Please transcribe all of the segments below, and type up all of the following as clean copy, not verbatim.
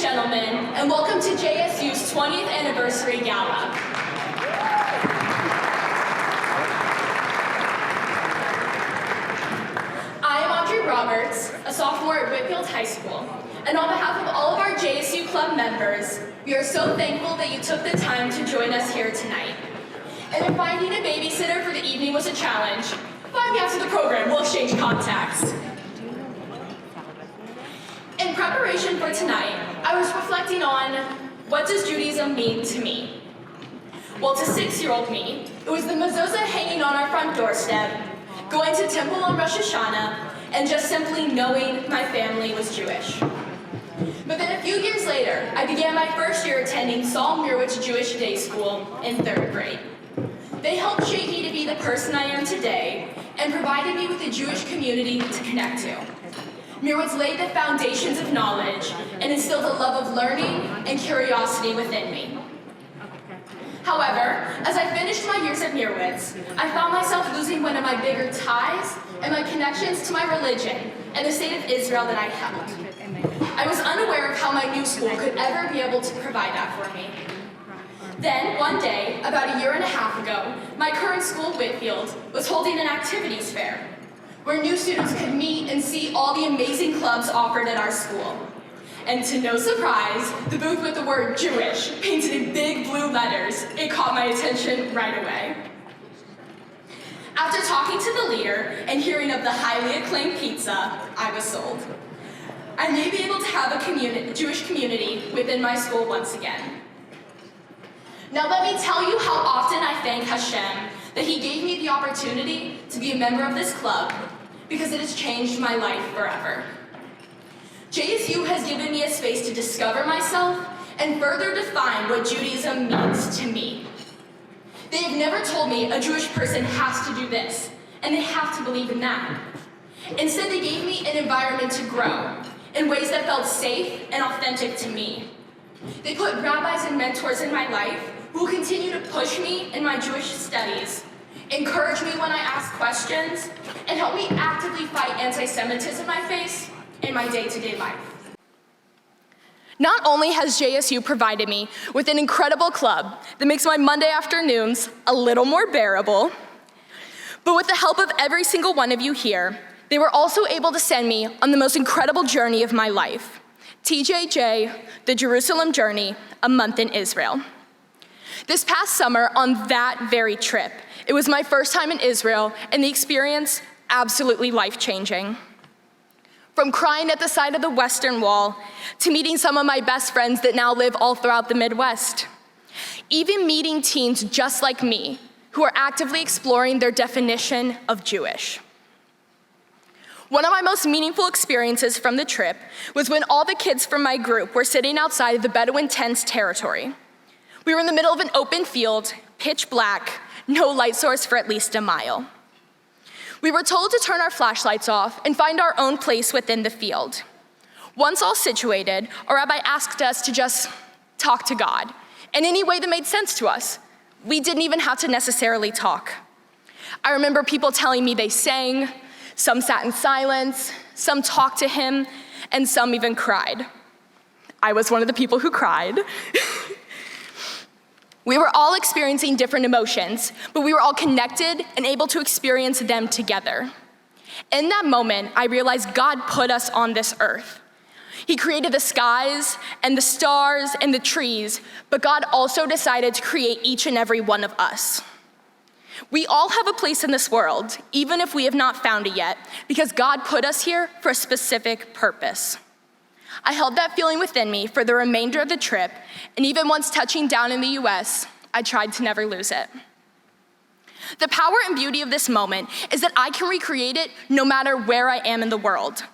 gentlemen, and welcome to JSU's 20th Anniversary Gala. I am Audrey Roberts, a sophomore at Whitfield High School, and on behalf of all of our JSU Club members, we are so thankful that you took the time to join us here tonight. And if finding a babysitter for the evening was a challenge, find me after the program, we'll exchange contacts. In preparation for tonight, I was reflecting on what does Judaism mean to me? Well, to 6-year-old me, it was the mezuzah hanging on our front doorstep, going to temple on Rosh Hashanah, and just simply knowing my family was Jewish. But then a few years later, I began my first year attending Saul Mirwitz Jewish Day School in 3rd grade. They helped shape me to be the person I am today and provided me with a Jewish community to connect to. Mirwitz laid the foundations of knowledge and instilled a love of learning and curiosity within me. However, as I finished my years at Mirwitz, I found myself losing one of my bigger ties and my connections to my religion and the state of Israel that I held. I was unaware of how my new school could ever be able to provide that for me. Then, one day, about a year and a half ago, my current school, Whitfield, was holding an activities fair, where new students could meet and see all the amazing clubs offered at our school. And to no surprise, the booth with the word Jewish painted in big blue letters, it caught my attention right away. After talking to the leader and hearing of the highly acclaimed pizza, I was sold. I may be able to have a Jewish community within my school once again. Now let me tell you how often I thank Hashem that he gave me the opportunity to be a member of this club, because it has changed my life forever. JSU has given me a space to discover myself and further define what Judaism means to me. They have never told me a Jewish person has to do this, and they have to believe in that. Instead, they gave me an environment to grow in ways that felt safe and authentic to me. They put rabbis and mentors in my life who will continue to push me in my Jewish studies, encourage me when I ask questions, and help me actively fight anti-Semitism I face in my day-to-day life. Not only has JSU provided me with an incredible club that makes my Monday afternoons a little more bearable, but with the help of every single one of you here, they were also able to send me on the most incredible journey of my life, TJJ, the Jerusalem Journey, a month in Israel. This past summer, on that very trip, it was my first time in Israel, and the experience absolutely life-changing. From crying at the side of the Western Wall, to meeting some of my best friends that now live all throughout the Midwest. Even meeting teens just like me, who are actively exploring their definition of Jewish. One of my most meaningful experiences from the trip was when all the kids from my group were sitting outside of the Bedouin tents territory. We were in the middle of an open field, pitch black, no light source for at least a mile. We were told to turn our flashlights off and find our own place within the field. Once all situated, our rabbi asked us to just talk to God in any way that made sense to us. We didn't even have to necessarily talk. I remember people telling me they sang, some sat in silence, some talked to him, and some even cried. I was one of the people who cried. We were all experiencing different emotions, but we were all connected and able to experience them together. In that moment, I realized God put us on this earth. He created the skies and the stars and the trees, but God also decided to create each and every one of us. We all have a place in this world, even if we have not found it yet, because God put us here for a specific purpose. I held that feeling within me for the remainder of the trip, and even once touching down in the US, I tried to never lose it. The power and beauty of this moment is that I can recreate it no matter where I am in the world.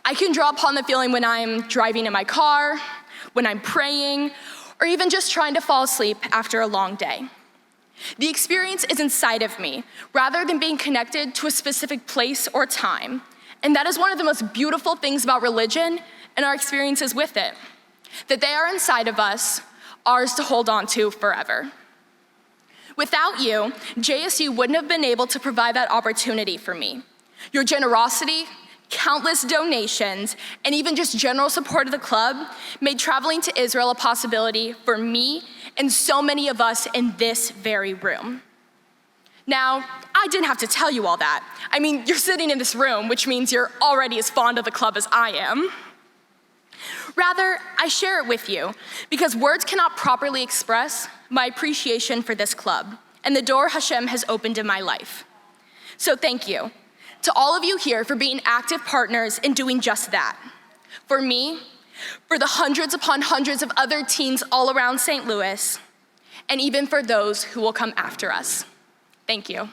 I can draw upon the feeling when I'm driving in my car, when I'm praying, or even just trying to fall asleep after a long day. The experience is inside of me, rather than being connected to a specific place or time. And that is one of the most beautiful things about religion and our experiences with it, that they are inside of us, ours to hold on to forever. Without you, JSU wouldn't have been able to provide that opportunity for me. Your generosity, Countless donations, and even just general support of the club made traveling to Israel a possibility for me and so many of us in this very room. Now, I didn't have to tell you all that. I mean, you're sitting in this room, which means you're already as fond of the club as I am. Rather, I share it with you because words cannot properly express my appreciation for this club and the door Hashem has opened in my life. So thank you to all of you here for being active partners in doing just that. For me, for the hundreds upon hundreds of other teens all around St. Louis, and even for those who will come after us. Thank you.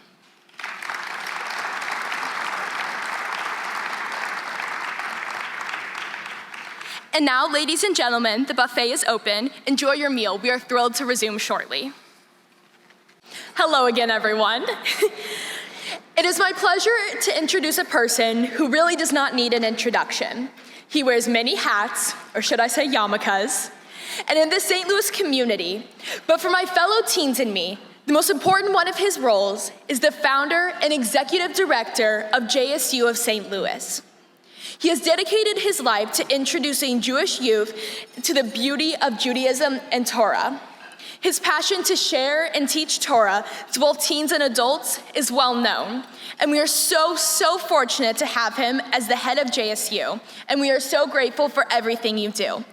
And now, ladies and gentlemen, the buffet is open. Enjoy your meal. We are thrilled to resume shortly. Hello again, everyone. It is my pleasure to introduce a person who really does not need an introduction. He wears many hats, or should I say yarmulkes, and in the St. Louis community. But for my fellow teens and me, the most important one of his roles is the founder and executive director of JSU of St. Louis. He has dedicated his life to introducing Jewish youth to the beauty of Judaism and Torah. His passion to share and teach Torah to both teens and adults is well known, and we are so fortunate to have him as the head of JSU, and we are so grateful for everything you do.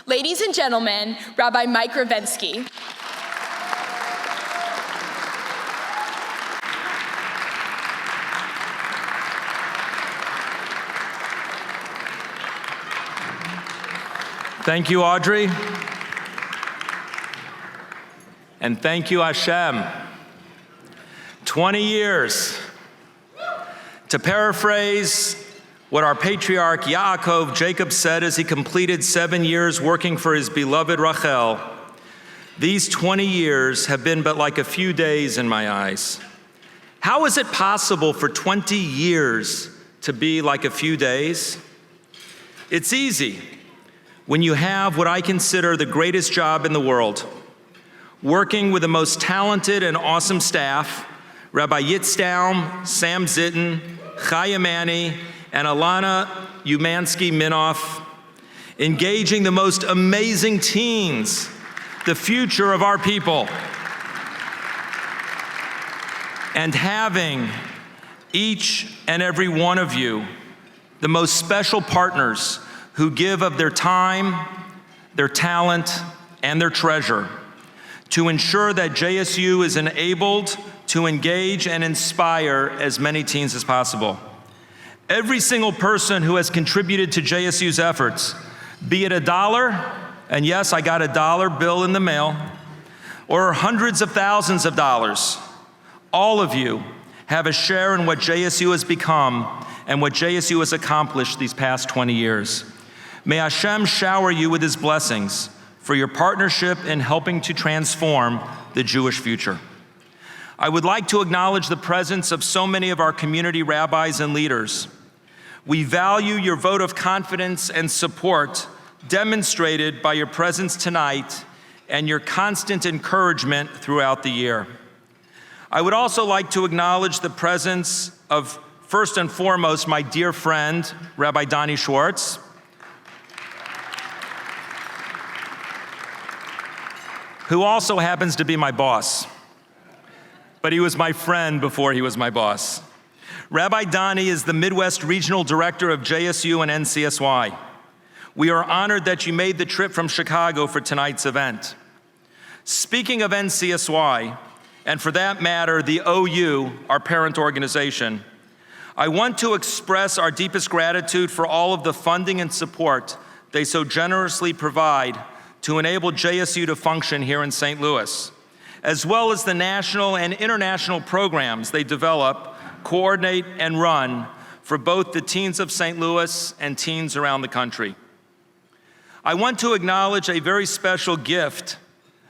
Ladies and gentlemen, Rabbi Mike Ravensky. Thank you, Audrey. And thank you, Hashem. 20 years. To paraphrase what our patriarch Yaakov, Jacob, said as he completed 7 years working for his beloved Rachel, these 20 years have been but like a few days in my eyes. How is it possible for 20 years to be like a few days? It's easy when you have what I consider the greatest job in the world, working with the most talented and awesome staff, Rabbi Yitzdaum, Sam Zitten, Chaya Manny, and Alana Umansky-Minoff, engaging the most amazing teens, the future of our people, and having each and every one of you, the most special partners who give of their time, their talent, and their treasure to ensure that JSU is enabled to engage and inspire as many teens as possible. Every single person who has contributed to JSU's efforts, be it $1, and yes, I got a dollar bill in the mail, or hundreds of thousands of dollars, all of you have a share in what JSU has become and what JSU has accomplished these past 20 years. May Hashem shower you with his blessings for your partnership in helping to transform the Jewish future. I would like to acknowledge the presence of so many of our community rabbis and leaders. We value your vote of confidence and support demonstrated by your presence tonight and your constant encouragement throughout the year. I would also like to acknowledge the presence of, first and foremost, my dear friend, Rabbi Donnie Schwartz, who also happens to be my boss. But he was my friend before he was my boss. Rabbi Donnie is the Midwest Regional Director of JSU and NCSY. We are honored that you made the trip from Chicago for tonight's event. Speaking of NCSY, and for that matter, the OU, our parent organization, I want to express our deepest gratitude for all of the funding and support they so generously provide to enable JSU to function here in St. Louis, as well as the national and international programs they develop, coordinate, and run for both the teens of St. Louis and teens around the country. I want to acknowledge a very special gift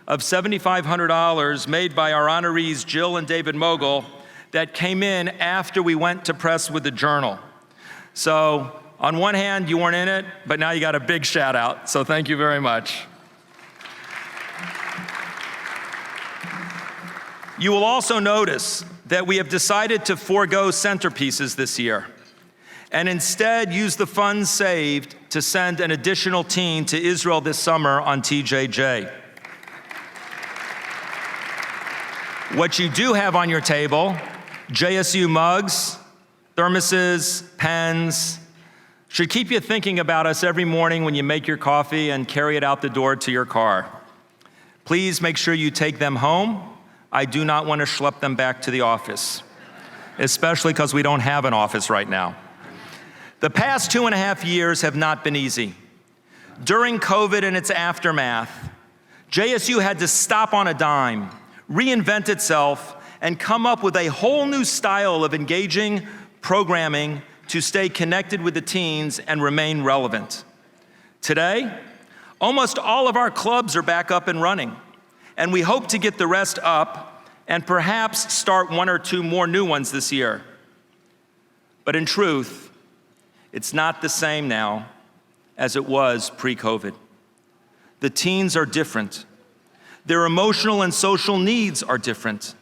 of $7,500 made by our honorees Jill and David Mogul that came in after we went to press with the Journal. So on one hand, you weren't in it, but now you got a big shout out, so thank you very much. You will also notice that we have decided to forego centerpieces this year. and instead use the funds saved to send an additional teen to Israel this summer on TJJ. What you do have on your table, JSU mugs, thermoses, pens, should keep you thinking about us every morning when you make your coffee and carry it out the door to your car. Please make sure you take them home. I do not want to schlep them back to the office, especially because we don't have an office right now. The past 2.5 years have not been easy. During COVID and its aftermath, JSU had to stop on a dime, reinvent itself, and come up with a whole new style of engaging programming to stay connected with the teens and remain relevant. Today, almost all of our clubs are back up and running, and we hope to get the rest up and perhaps start 1 or 2 more new ones this year. But in truth, it's not the same now as it was pre-COVID. The teens are different. Their emotional and social needs are different.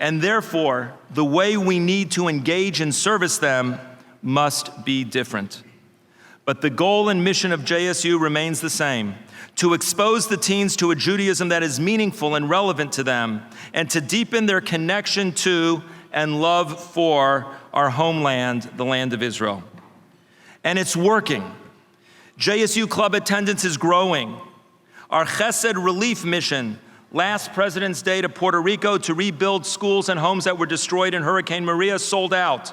And therefore, the way we need to engage and service them must be different. But the goal and mission of JSU remains the same: to expose the teens to a Judaism that is meaningful and relevant to them, and to deepen their connection to and love for our homeland, the land of Israel. And it's working. JSU club attendance is growing. Our Chesed Relief Mission last President's Day to Puerto Rico to rebuild schools and homes that were destroyed in Hurricane Maria sold out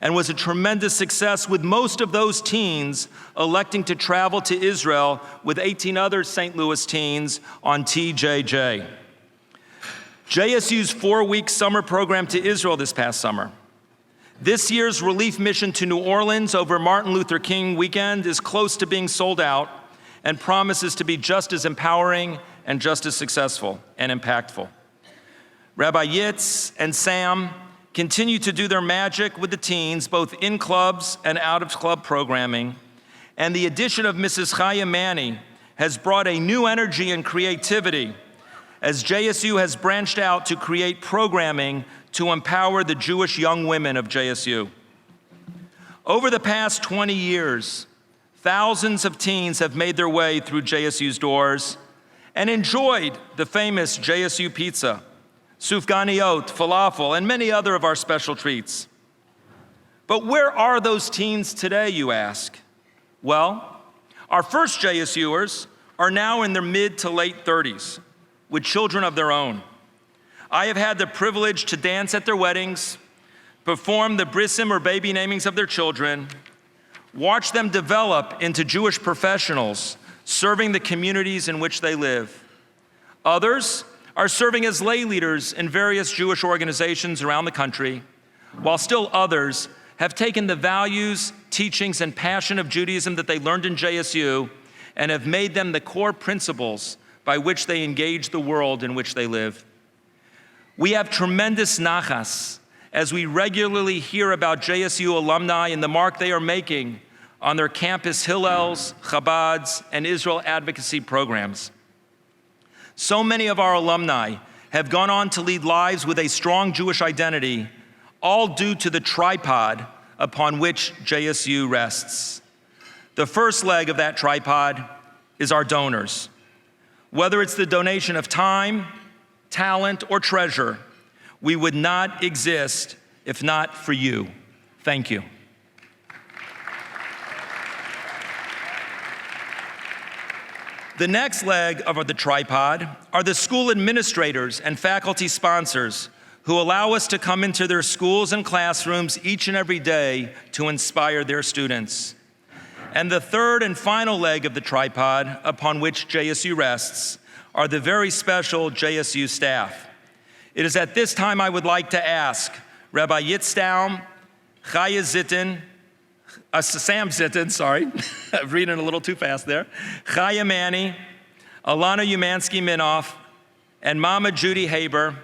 and was a tremendous success, with most of those teens electing to travel to Israel with 18 other St. Louis teens on TJJ. JSU's 4-week summer program to Israel this past summer. This year's relief mission to New Orleans over Martin Luther King weekend is close to being sold out and promises to be just as empowering and just as successful and impactful. Rabbi Yitz and Sam continue to do their magic with the teens, both in clubs and out of club programming. And the addition of Mrs. Chaya Manny has brought a new energy and creativity as JSU has branched out to create programming to empower the Jewish young women of JSU. Over the past 20 years, thousands of teens have made their way through JSU's doors and enjoyed the famous JSU pizza, sufganiyot, falafel, and many other of our special treats. But where are those teens today, you ask? Well, our first JSUers are now in their mid to late 30s with children of their own. I have had the privilege to dance at their weddings, perform the brisim or baby namings of their children, watch them develop into Jewish professionals serving the communities in which they live. Others are serving as lay leaders in various Jewish organizations around the country, while still others have taken the values, teachings, and passion of Judaism that they learned in JSU and have made them the core principles by which they engage the world in which they live. We have tremendous nachas as we regularly hear about JSU alumni and the mark they are making on their campus Hillels, Chabads, and Israel advocacy programs. So many of our alumni have gone on to lead lives with a strong Jewish identity, all due to the tripod upon which JSU rests. The first leg of that tripod is our donors. Whether it's the donation of time, talent, or treasure, we would not exist if not for you. Thank you. The next leg of the tripod are the school administrators and faculty sponsors who allow us to come into their schools and classrooms each and every day to inspire their students. And the third and final leg of the tripod upon which JSU rests are the very special JSU staff. It is at this time I would like to ask Rabbi Yitzdaum, Chaya Zittin, Sam Zittin, sorry, I'm reading a little too fast there, Chaya Manny, Alana Umansky-Minoff, and Mama Judy Haber,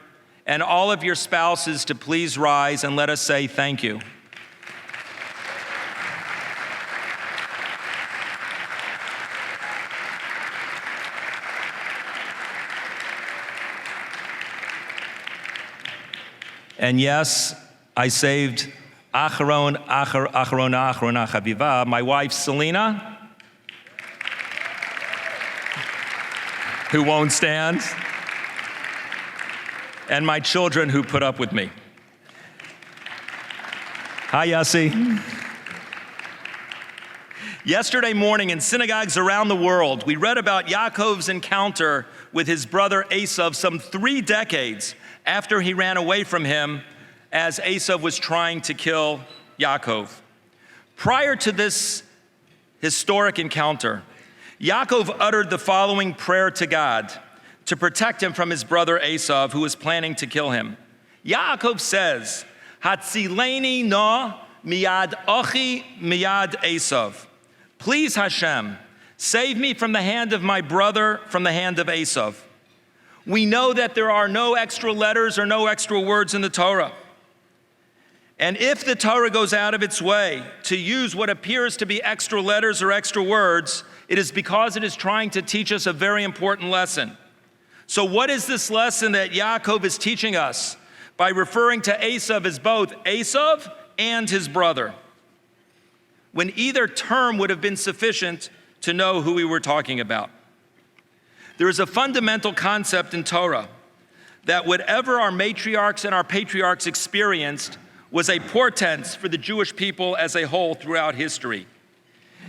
and all of your spouses to please rise and let us say thank you. And yes, I saved Acharona Chaviva, my wife Selena, who won't stand, and my children who put up with me. Hi, Yossi. Yesterday morning in synagogues around the world, we read about Yaakov's encounter with his brother Esav some 3 decades after he ran away from him as Esav was trying to kill Yaakov. Prior to this historic encounter, Yaakov uttered the following prayer to God to protect him from his brother Esav, who was planning to kill him. Yaakov says, Hatzileni no miyad achi miyad Esav. Please, Hashem, save me from the hand of my brother, from the hand of Esav. We know that there are no extra letters or no extra words in the Torah. And if the Torah goes out of its way to use what appears to be extra letters or extra words, it is because it is trying to teach us a very important lesson. So what is this lesson that Yaakov is teaching us by referring to Esav as both Esav and his brother, when either term would have been sufficient to know who we were talking about? There is a fundamental concept in Torah that whatever our matriarchs and our patriarchs experienced was a portent for the Jewish people as a whole throughout history.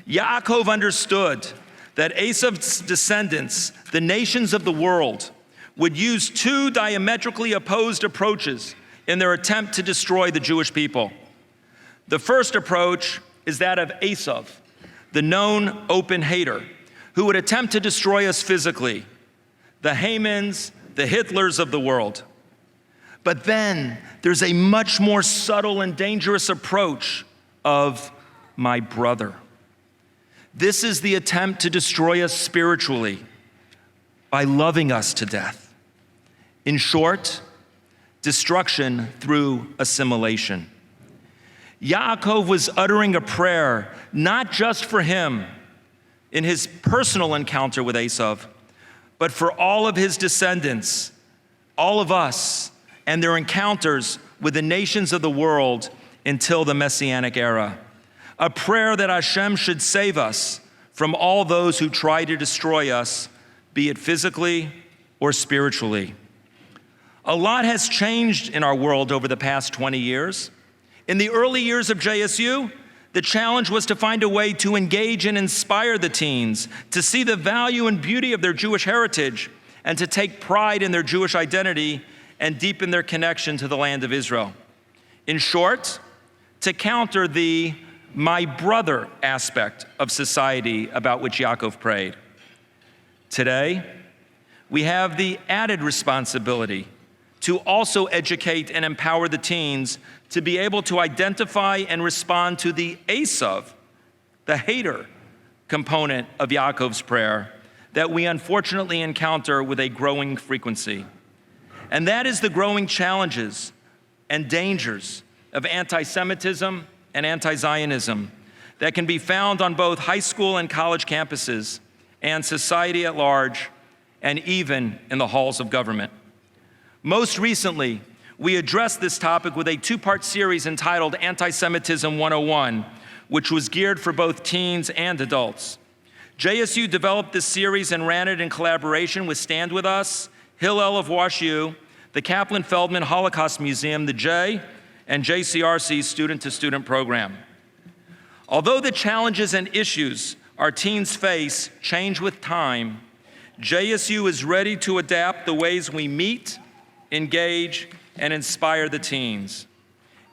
Yaakov understood that Esav's descendants, the nations of the world, would use 2 diametrically opposed approaches in their attempt to destroy the Jewish people. The first approach is that of Esav, the known open hater, who would attempt to destroy us physically, the Hamans, the Hitlers of the world. But then there's a much more subtle and dangerous approach of my brother. This is the attempt to destroy us spiritually by loving us to death. In short, destruction through assimilation. Yaakov was uttering a prayer not just for him in his personal encounter with Esav, but for all of his descendants, all of us, and their encounters with the nations of the world until the Messianic era. A prayer that Hashem should save us from all those who try to destroy us, be it physically or spiritually. A lot has changed in our world over the past 20 years. In the early years of JSU, the challenge was to find a way to engage and inspire the teens, to see the value and beauty of their Jewish heritage, and to take pride in their Jewish identity and deepen their connection to the land of Israel. In short, to counter the my brother aspect of society about which Yaakov prayed. Today, we have the added responsibility to also educate and empower the teens to be able to identify and respond to the Esav, the hater component of Yaakov's prayer that we unfortunately encounter with a growing frequency. And that is the growing challenges and dangers of anti-Semitism and anti-Zionism that can be found on both high school and college campuses and society at large, and even in the halls of government. Most recently, we addressed this topic with a 2-part series entitled Anti-Semitism 101, which was geared for both teens and adults. JSU developed this series and ran it in collaboration with Stand With Us, Hillel of WashU, the Kaplan Feldman Holocaust Museum, the J, and JCRC's student-to-student program. Although the challenges and issues our teens face change with time, JSU is ready to adapt the ways we meet, engage, and inspire the teens.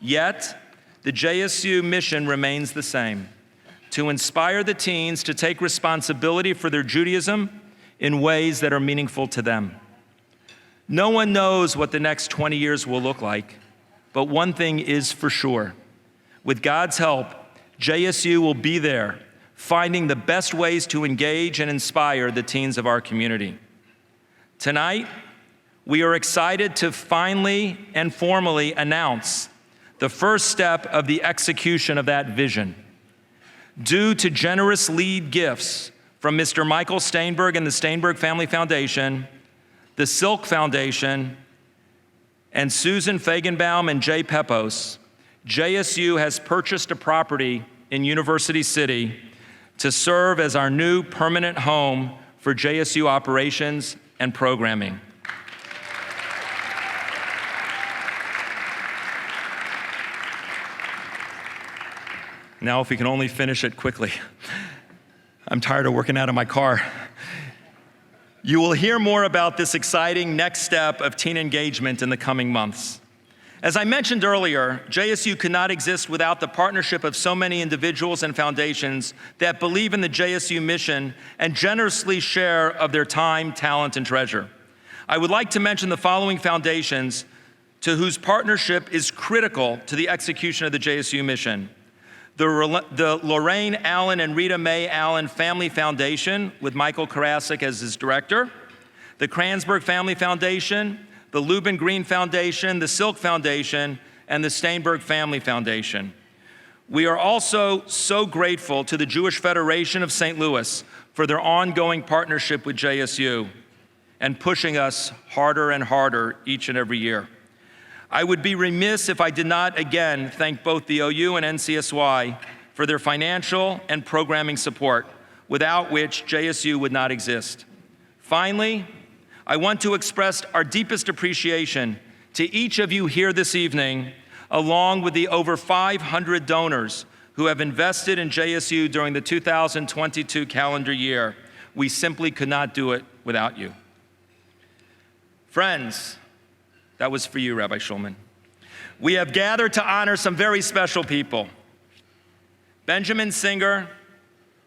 Yet, the JSU mission remains the same: to inspire the teens to take responsibility for their Judaism in ways that are meaningful to them. No one knows what the next 20 years will look like, but one thing is for sure. With God's help, JSU will be there, finding the best ways to engage and inspire the teens of our community. Tonight, we are excited to finally and formally announce the first step of the execution of that vision. Due to generous lead gifts from Mr. Michael Steinberg and the Steinberg Family Foundation, the Silk Foundation, and Susan Fagenbaum and Jay Pepos, JSU has purchased a property in University City to serve as our new permanent home for JSU operations and programming. Now, if we can only finish it quickly. I'm tired of working out of my car. You will hear more about this exciting next step of teen engagement in the coming months. As I mentioned earlier, JSU could not exist without the partnership of so many individuals and foundations that believe in the JSU mission and generously share of their time, talent, and treasure. I would like to mention the following foundations to whose partnership is critical to the execution of the JSU mission. The Lorraine Allen and Rita Mae Allen Family Foundation, with Michael Karasik as his director, the Kranzberg Family Foundation, the Lubin Green Foundation, the Silk Foundation, and the Steinberg Family Foundation. We are also so grateful to the Jewish Federation of St. Louis for their ongoing partnership with JSU and pushing us harder and harder each and every year. I would be remiss if I did not again thank both the OU and NCSY for their financial and programming support, without which JSU would not exist. Finally, I want to express our deepest appreciation to each of you here this evening, along with the over 500 donors who have invested in JSU during the 2022 calendar year. We simply could not do it without you. Friends, that was for you, Rabbi Schulman. We have gathered to honor some very special people. Benjamin Singer,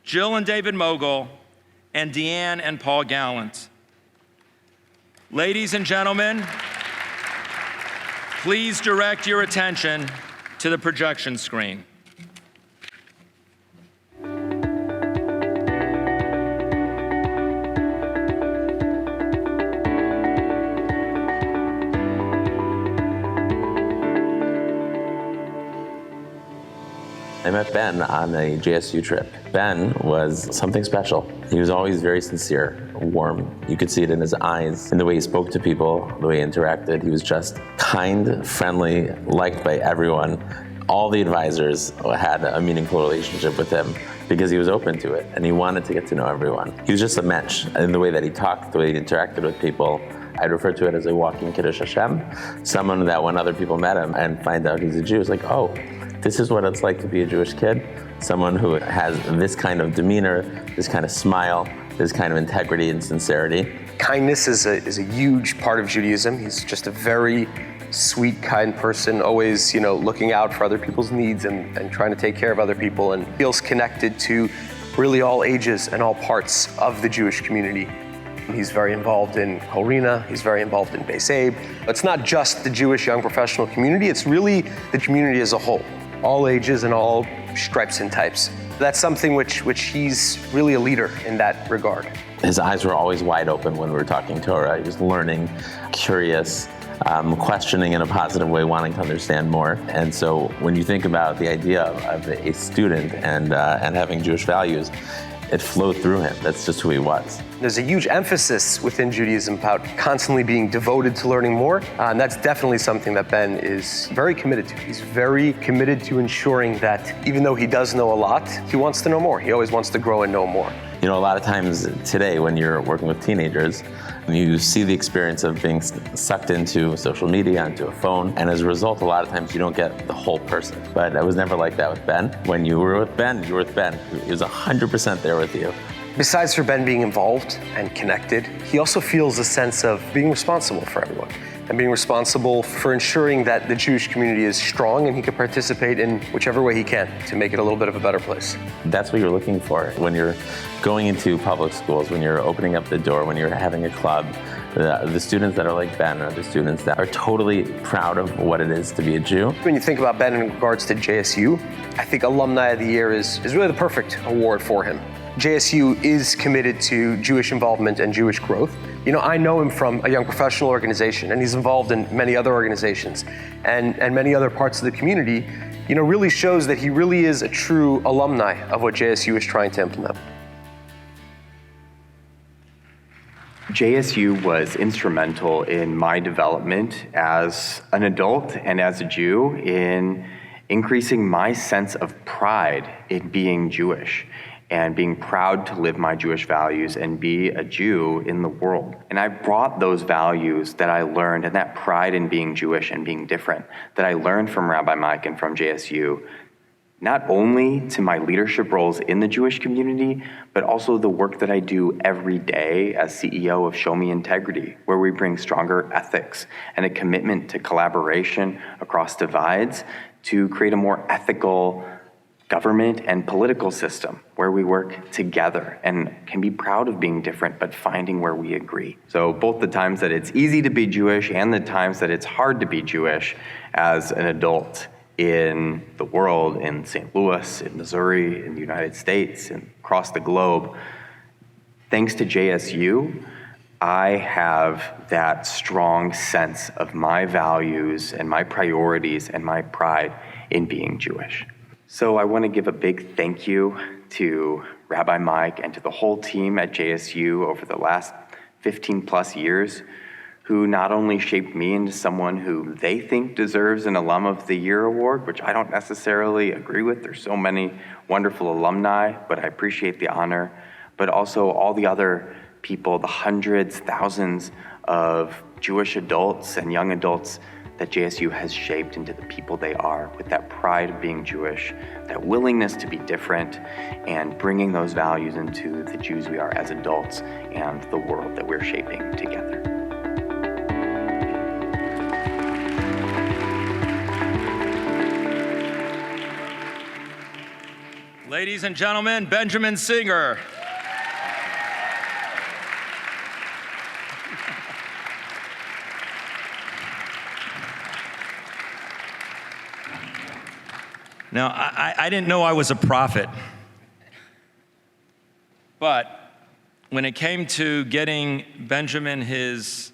Jill and David Mogul, and Deanne and Paul Gallant. Ladies and gentlemen, please direct your attention to the projection screen. I met Ben on a JSU trip. Ben was something special. He was always very sincere, warm. You could see it in his eyes, in the way he spoke to people, the way he interacted. He was just kind, friendly, liked by everyone. All the advisors had a meaningful relationship with him because he was open to it and he wanted to get to know everyone. He was just a mensch in the way that he talked, the way he interacted with people. I'd refer to it as a walking Kiddush Hashem, someone that when other people met him and find out he's a Jew, it's like, oh, this is what it's like to be a Jewish kid, someone who has this kind of demeanor, this kind of smile, this kind of integrity and sincerity. Kindness is a huge part of Judaism. He's just a very sweet, kind person, always, looking out for other people's needs and trying to take care of other people, and feels connected to really all ages and all parts of the Jewish community. He's very involved in Corina, he's very involved in Beis Abe. It's not just the Jewish young professional community, it's really the community as a whole. All ages and all stripes and types. That's something which he's really a leader in that regard. His eyes were always wide open when we were talking Torah. He was learning, curious, questioning in a positive way, wanting to understand more. And so when you think about the idea of a student and having Jewish values, it flowed through him. That's just who he was. There's a huge emphasis within Judaism about constantly being devoted to learning more, and that's definitely something that Ben is very committed to. He's very committed to ensuring that even though he does know a lot, he wants to know more. He always wants to grow and know more. A lot of times today when you're working with teenagers, you see the experience of being sucked into social media, into a phone, and as a result, a lot of times you don't get the whole person. But I was never like that with Ben. When you were with Ben, you were with Ben. He was 100% there with you. Besides for Ben being involved and connected, he also feels a sense of being responsible for everyone and being responsible for ensuring that the Jewish community is strong and he can participate in whichever way he can to make it a little bit of a better place. That's what you're looking for when you're going into public schools, when you're opening up the door, when you're having a club. The students that are like Ben are the students that are totally proud of what it is to be a Jew. When you think about Ben in regards to JSU, I think Alumni of the Year is really the perfect award for him. JSU is committed to Jewish involvement and Jewish growth. I know him from a young professional organization, and he's involved in many other organizations and many other parts of the community, really shows that he really is a true alumni of what JSU is trying to implement. JSU was instrumental in my development as an adult and as a Jew in increasing my sense of pride in being Jewish and being proud to live my Jewish values and be a Jew in the world. And I brought those values that I learned and that pride in being Jewish and being different that I learned from Rabbi Mike and from JSU, not only to my leadership roles in the Jewish community, but also the work that I do every day as CEO of Show Me Integrity, where we bring stronger ethics and a commitment to collaboration across divides to create a more ethical government and political system where we work together and can be proud of being different, but finding where we agree. So both the times that it's easy to be Jewish and the times that it's hard to be Jewish as an adult in the world, in St. Louis, in Missouri, in the United States, and across the globe, thanks to JSU, I have that strong sense of my values and my priorities and my pride in being Jewish. So I want to give a big thank you to Rabbi Mike and to the whole team at JSU over the last 15 plus years, who not only shaped me into someone who they think deserves an Alum of the Year award, which I don't necessarily agree with. There's so many wonderful alumni, but I appreciate the honor, but also all the other people, the hundreds, thousands of Jewish adults and young adults that JSU has shaped into the people they are, with that pride of being Jewish, that willingness to be different, and bringing those values into the Jews we are as adults and the world that we're shaping together. Ladies and gentlemen, Benjamin Singer. Now, I didn't know I was a prophet, but when it came to getting Benjamin his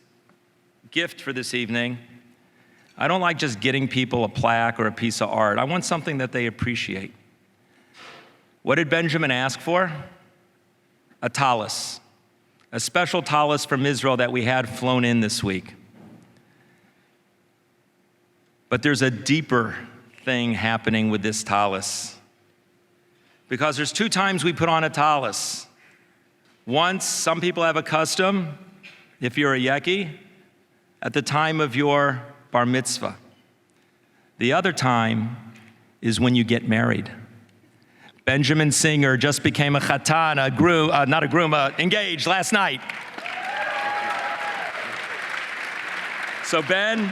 gift for this evening, I don't like just getting people a plaque or a piece of art. I want something that they appreciate. What did Benjamin ask for? A tallis, a special tallis from Israel that we had flown in this week. But there's a deeper thing happening with this tallis, because there's two times we put on a tallis. Once, some people have a custom, if you're a Yeki, at the time of your bar mitzvah. The other time is when you get married. Benjamin Singer just became a chatan, engaged last night. So Ben,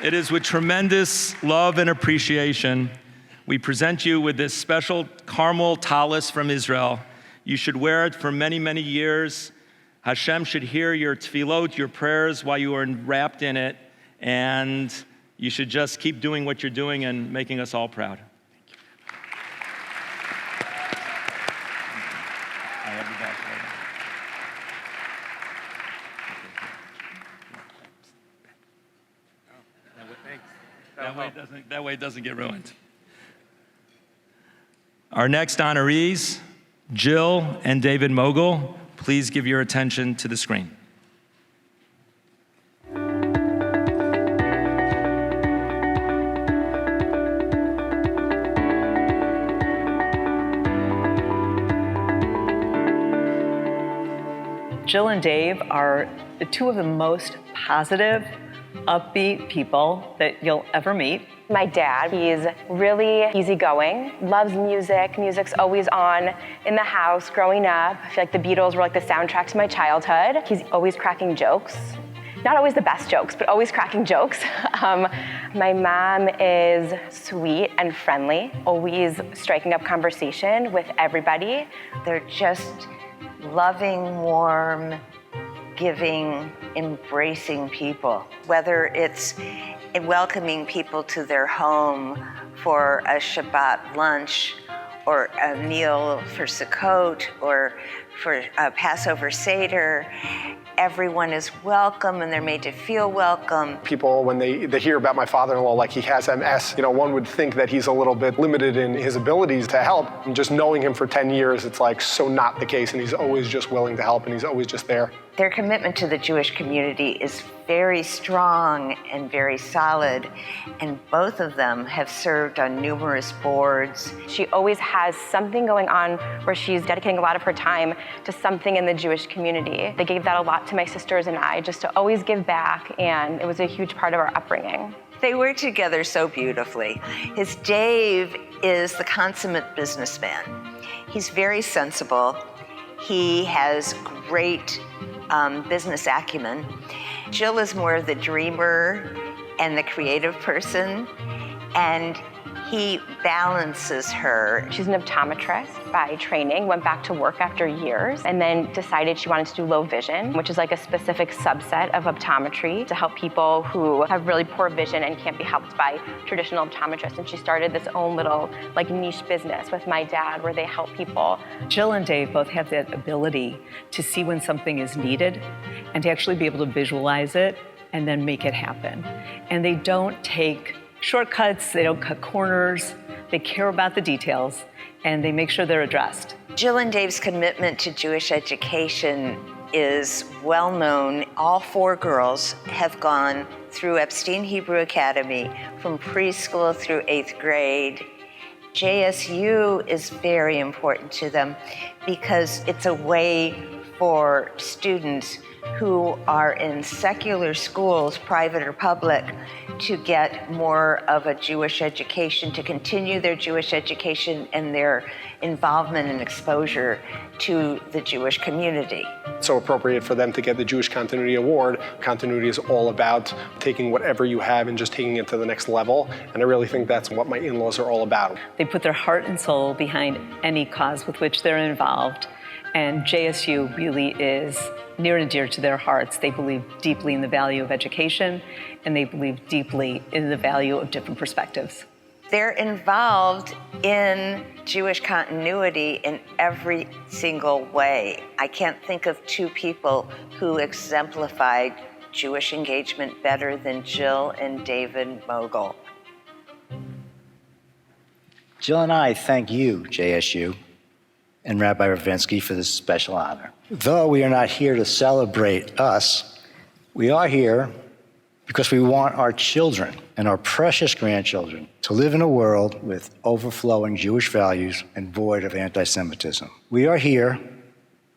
it is with tremendous love and appreciation we present you with this special Carmel tallis from Israel. You should wear it for many, many years. Hashem should hear your tefillot, your prayers while you are wrapped in it, and you should just keep doing what you're doing and making us all proud. That way it doesn't get ruined. Our next honorees, Jill and David Mogul, please give your attention to the screen. Jill and Dave are two of the most positive, upbeat people that you'll ever meet. My dad, he's really easygoing, loves music. Music's always on in the house growing up. I feel like the Beatles were like the soundtrack to my childhood. He's always cracking jokes. Not always the best jokes, but always cracking jokes. My mom is sweet and friendly, always striking up conversation with everybody. They're just loving, warm, giving, embracing people. Whether it's welcoming people to their home for a Shabbat lunch or a meal for Sukkot or for a Passover Seder, everyone is welcome and they're made to feel welcome. People, when they hear about my father-in-law, like he has MS, one would think that he's a little bit limited in his abilities to help. And just knowing him for 10 years, it's like so not the case, and he's always just willing to help and he's always just there. Their commitment to the Jewish community is very strong and very solid, and both of them have served on numerous boards. She always has something going on where she's dedicating a lot of her time to something in the Jewish community. They gave that a lot to my sisters and I, just to always give back, and it was a huge part of our upbringing. They work together so beautifully. His Dave is the consummate businessman. He's very sensible. He has great business acumen. Jill is more of the dreamer and the creative person, and he balances her. She's an optometrist by training, went back to work after years, and then decided she wanted to do low vision, which is like a specific subset of optometry to help people who have really poor vision and can't be helped by traditional optometrists. And she started this own little like niche business with my dad where they help people. Jill and Dave both have that ability to see when something is needed and to actually be able to visualize it and then make it happen. And they don't take shortcuts, they don't cut corners, they care about the details, and they make sure they're addressed. Jill and Dave's commitment to Jewish education is well known. All 4 girls have gone through Epstein Hebrew Academy from preschool through 8th grade. JSU is very important to them because it's a way for students who are in secular schools, private or public, to get more of a Jewish education, to continue their Jewish education and their involvement and exposure to the Jewish community. It's so appropriate for them to get the Jewish Continuity Award. Continuity is all about taking whatever you have and just taking it to the next level, and I really think that's what my in-laws are all about. They put their heart and soul behind any cause with which they're involved, and JSU really is near and dear to their hearts. They believe deeply in the value of education, and they believe deeply in the value of different perspectives. They're involved in Jewish continuity in every single way. I can't think of 2 people who exemplified Jewish engagement better than Jill and David Mogul. Jill and I thank you, JSU, and Rabbi Ravinsky for this special honor. Though we are not here to celebrate us, we are here because we want our children and our precious grandchildren to live in a world with overflowing Jewish values and void of anti-Semitism. We are here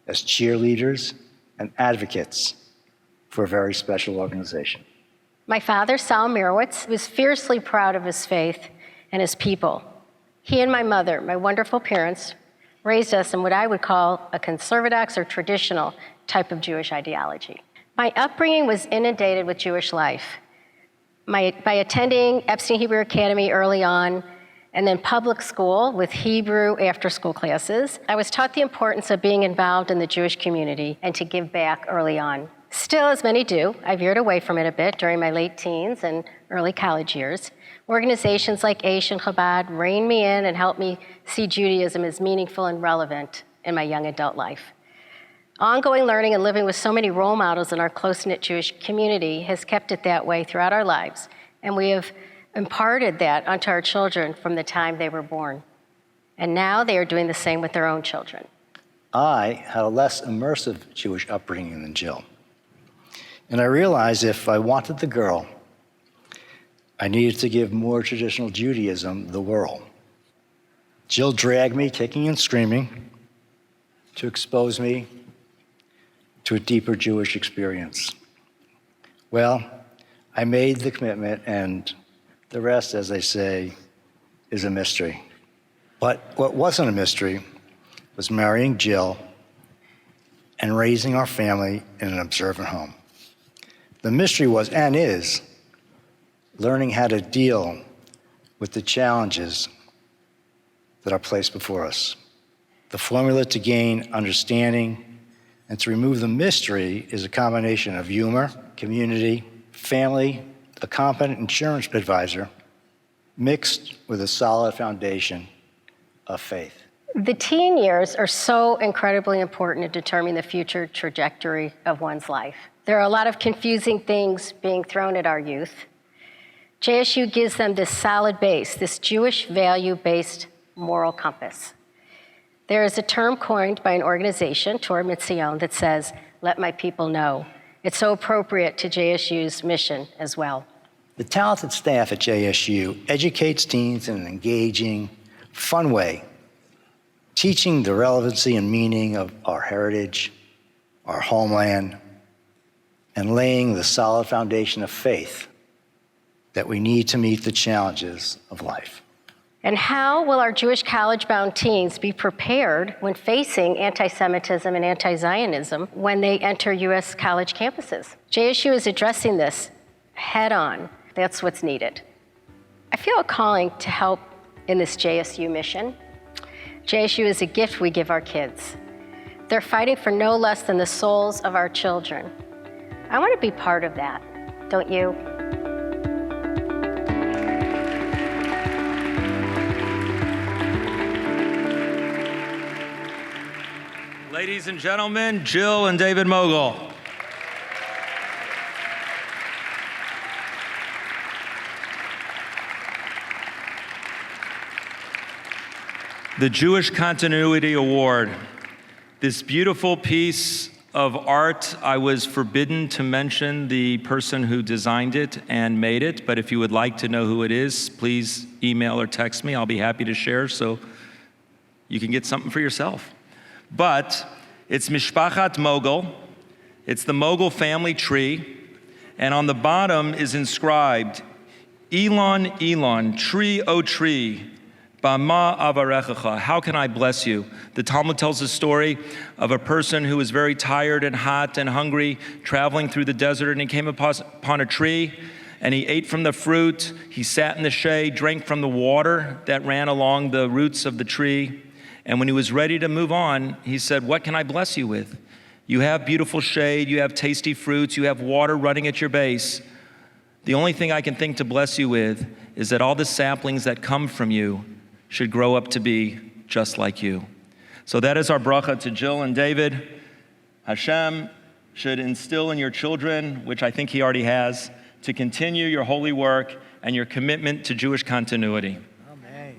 as cheerleaders and advocates for a very special organization. My father, Sal Mirowitz, was fiercely proud of his faith and his people. He and my mother, my wonderful parents, raised us in what I would call a conservadox or traditional type of Jewish ideology. My upbringing was inundated with Jewish life. By attending Epstein Hebrew Academy early on, and then public school with Hebrew after-school classes, I was taught the importance of being involved in the Jewish community and to give back early on. Still, as many do, I veered away from it a bit during my late teens and early college years. Organizations like Aish and Chabad reined me in and helped me see Judaism as meaningful and relevant in my young adult life. Ongoing learning and living with so many role models in our close-knit Jewish community has kept it that way throughout our lives, and we have imparted that onto our children from the time they were born. And now they are doing the same with their own children. I had a less immersive Jewish upbringing than Jill. And I realized if I wanted the girl, I needed to give more traditional Judaism the whirl. Jill dragged me, kicking and screaming, to expose me to a deeper Jewish experience. Well, I made the commitment, and the rest, as they say, is a mystery. But what wasn't a mystery was marrying Jill and raising our family in an observant home. The mystery was, and is, learning how to deal with the challenges that are placed before us. The formula to gain understanding and to remove the mystery is a combination of humor, community, family, a competent insurance advisor, mixed with a solid foundation of faith. The teen years are so incredibly important in determining the future trajectory of one's life. There are a lot of confusing things being thrown at our youth. JSU gives them this solid base, this Jewish value-based moral compass. There is a term coined by an organization, Torah Mitzion, that says, let my people know. It's so appropriate to JSU's mission as well. The talented staff at JSU educates teens in an engaging, fun way, teaching the relevancy and meaning of our heritage, our homeland, and laying the solid foundation of faith that we need to meet the challenges of life. And how will our Jewish college-bound teens be prepared when facing anti-Semitism and anti-Zionism when they enter U.S. college campuses? JSU is addressing this head-on. That's what's needed. I feel a calling to help in this JSU mission. JSU is a gift we give our kids. They're fighting for no less than the souls of our children. I want to be part of that, don't you? Ladies and gentlemen, Jill and David Mogul. The Jewish Continuity Award. This beautiful piece of art, I was forbidden to mention the person who designed it and made it, but if you would like to know who it is, please email or text me. I'll be happy to share so you can get something for yourself. But it's Mishpachat Mogul. It's the Mogul family tree, and on the bottom is inscribed, Elon, Elon, tree, O tree, Bama avarechacha, how can I bless you? The Talmud tells a story of a person who was very tired and hot and hungry, traveling through the desert, and he came upon a tree, and he ate from the fruit, he sat in the shade, drank from the water that ran along the roots of the tree, and when he was ready to move on, he said, what can I bless you with? You have beautiful shade, you have tasty fruits, you have water running at your base. The only thing I can think to bless you with is that all the saplings that come from you should grow up to be just like you. So that is our bracha to Jill and David. Hashem should instill in your children, which I think he already has, to continue your holy work and your commitment to Jewish continuity. Amen.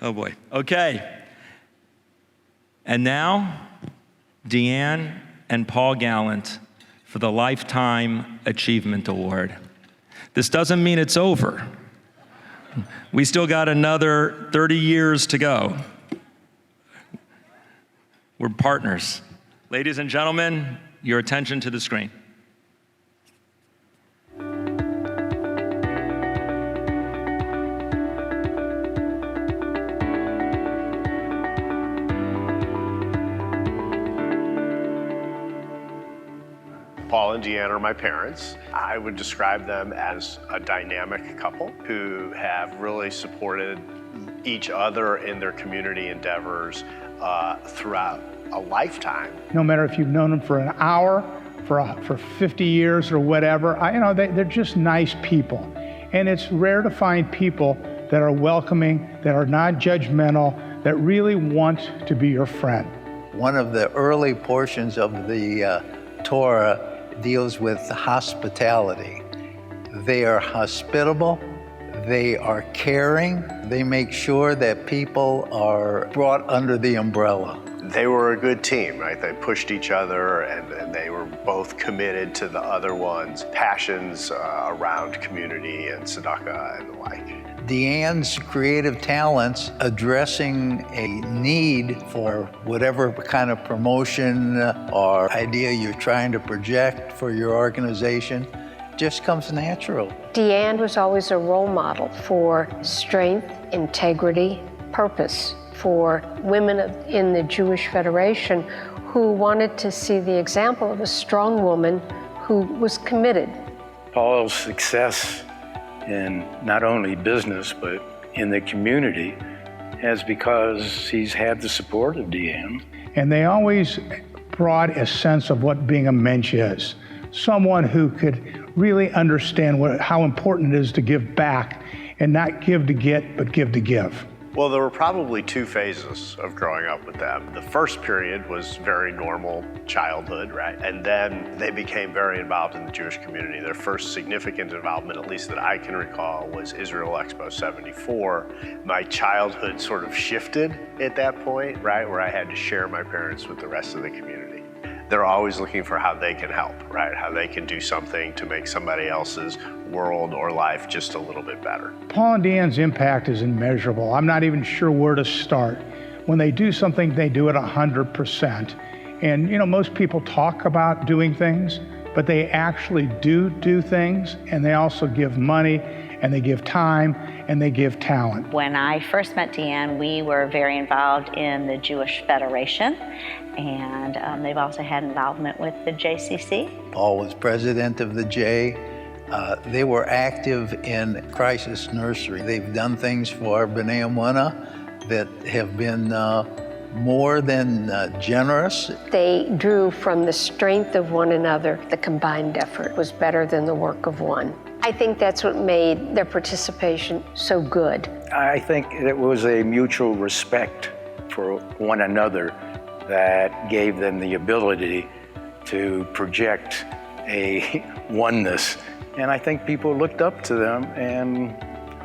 Oh boy. Okay. And now, Deanne and Paul Gallant for the Lifetime Achievement Award. This doesn't mean it's over. We still got another 30 years to go. We're partners. Ladies and gentlemen, your attention to the screen. Paul and Deanne are my parents. I would describe them as a dynamic couple who have really supported each other in their community endeavors throughout a lifetime. No matter if you've known them for an hour, for 50 years or whatever, they're just nice people. And it's rare to find people that are welcoming, that are not judgmental, that really want to be your friend. One of the early portions of the Torah deals with hospitality. They are hospitable, they are caring, they make sure that people are brought under the umbrella. They were a good team, right? They pushed each other and they were both committed to the other one's passions around community and tzedakah and the like. Deanne's creative talents addressing a need for whatever kind of promotion or idea you're trying to project for your organization just comes natural. Deanne was always a role model for strength, integrity, purpose for women in the Jewish Federation who wanted to see the example of a strong woman who was committed. Paul's success in not only business, but in the community is because he's had the support of Deanne. And they always brought a sense of what being a mensch is. Someone who could really understand how important it is to give back and not give to get, but give to give. Well, there were probably two phases of growing up with them. The first period was very normal childhood, right? And then they became very involved in the Jewish community. Their first significant involvement, at least that I can recall, was Israel Expo 74. My childhood sort of shifted at that point, right? Where I had to share my parents with the rest of the community. They're always looking for how they can help, right? How they can do something to make somebody else's world or life just a little bit better. Paul and Deanne's impact is immeasurable. I'm not even sure where to start. When they do something, they do it 100%. And you know, most people talk about doing things, but they actually do things, and they also give money, and they give time, and they give talent. When I first met Deanne, we were very involved in the Jewish Federation, and they've also had involvement with the JCC. Paul was president of the J. They were active in crisis nursery. They've done things for B'nai Yamuna that have been more than generous. They drew from the strength of one another. The combined effort was better than the work of one. I think that's what made their participation so good. I think it was a mutual respect for one another that gave them the ability to project a oneness. And I think people looked up to them and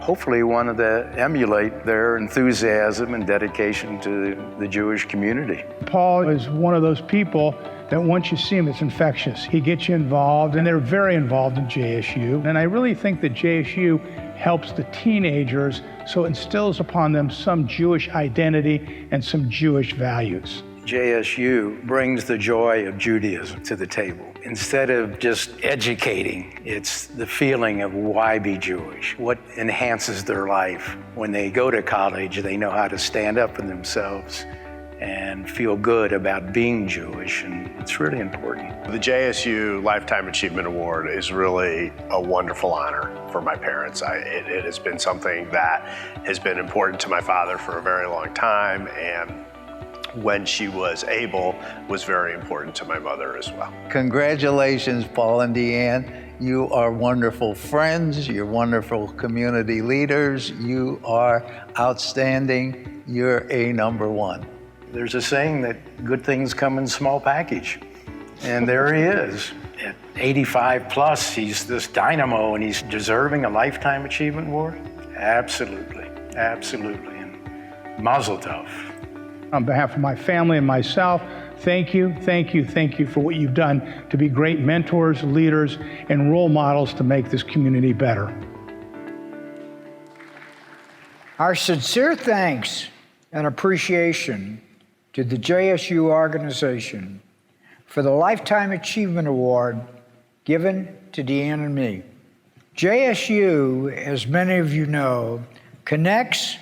hopefully wanted to emulate their enthusiasm and dedication to the Jewish community. Paul is one of those people that once you see him, it's infectious. He gets you involved, and they're very involved in JSU. And I really think that JSU helps the teenagers, so it instills upon them some Jewish identity and some Jewish values. JSU brings the joy of Judaism to the table. Instead of just educating, it's the feeling of why be Jewish, what enhances their life. When they go to college, they know how to stand up for themselves and feel good about being Jewish, and it's really important. The JSU Lifetime Achievement Award is really a wonderful honor for my parents. It has been something that has been important to my father for a very long time, and when she was able, was very important to my mother as well. Congratulations, Paul and Deanne. You are wonderful friends. You're wonderful community leaders. You are outstanding. You're a number one. There's a saying that good things come in small package. And there he is. At 85 plus, he's this dynamo, and he's deserving a Lifetime Achievement Award? Absolutely, absolutely. And mazel tov. On behalf of my family and myself, thank you, thank you, thank you for what you've done to be great mentors, leaders, and role models to make this community better. Our sincere thanks and appreciation to the JSU organization for the Lifetime Achievement Award given to Deanne and me. JSU, as many of you know, connects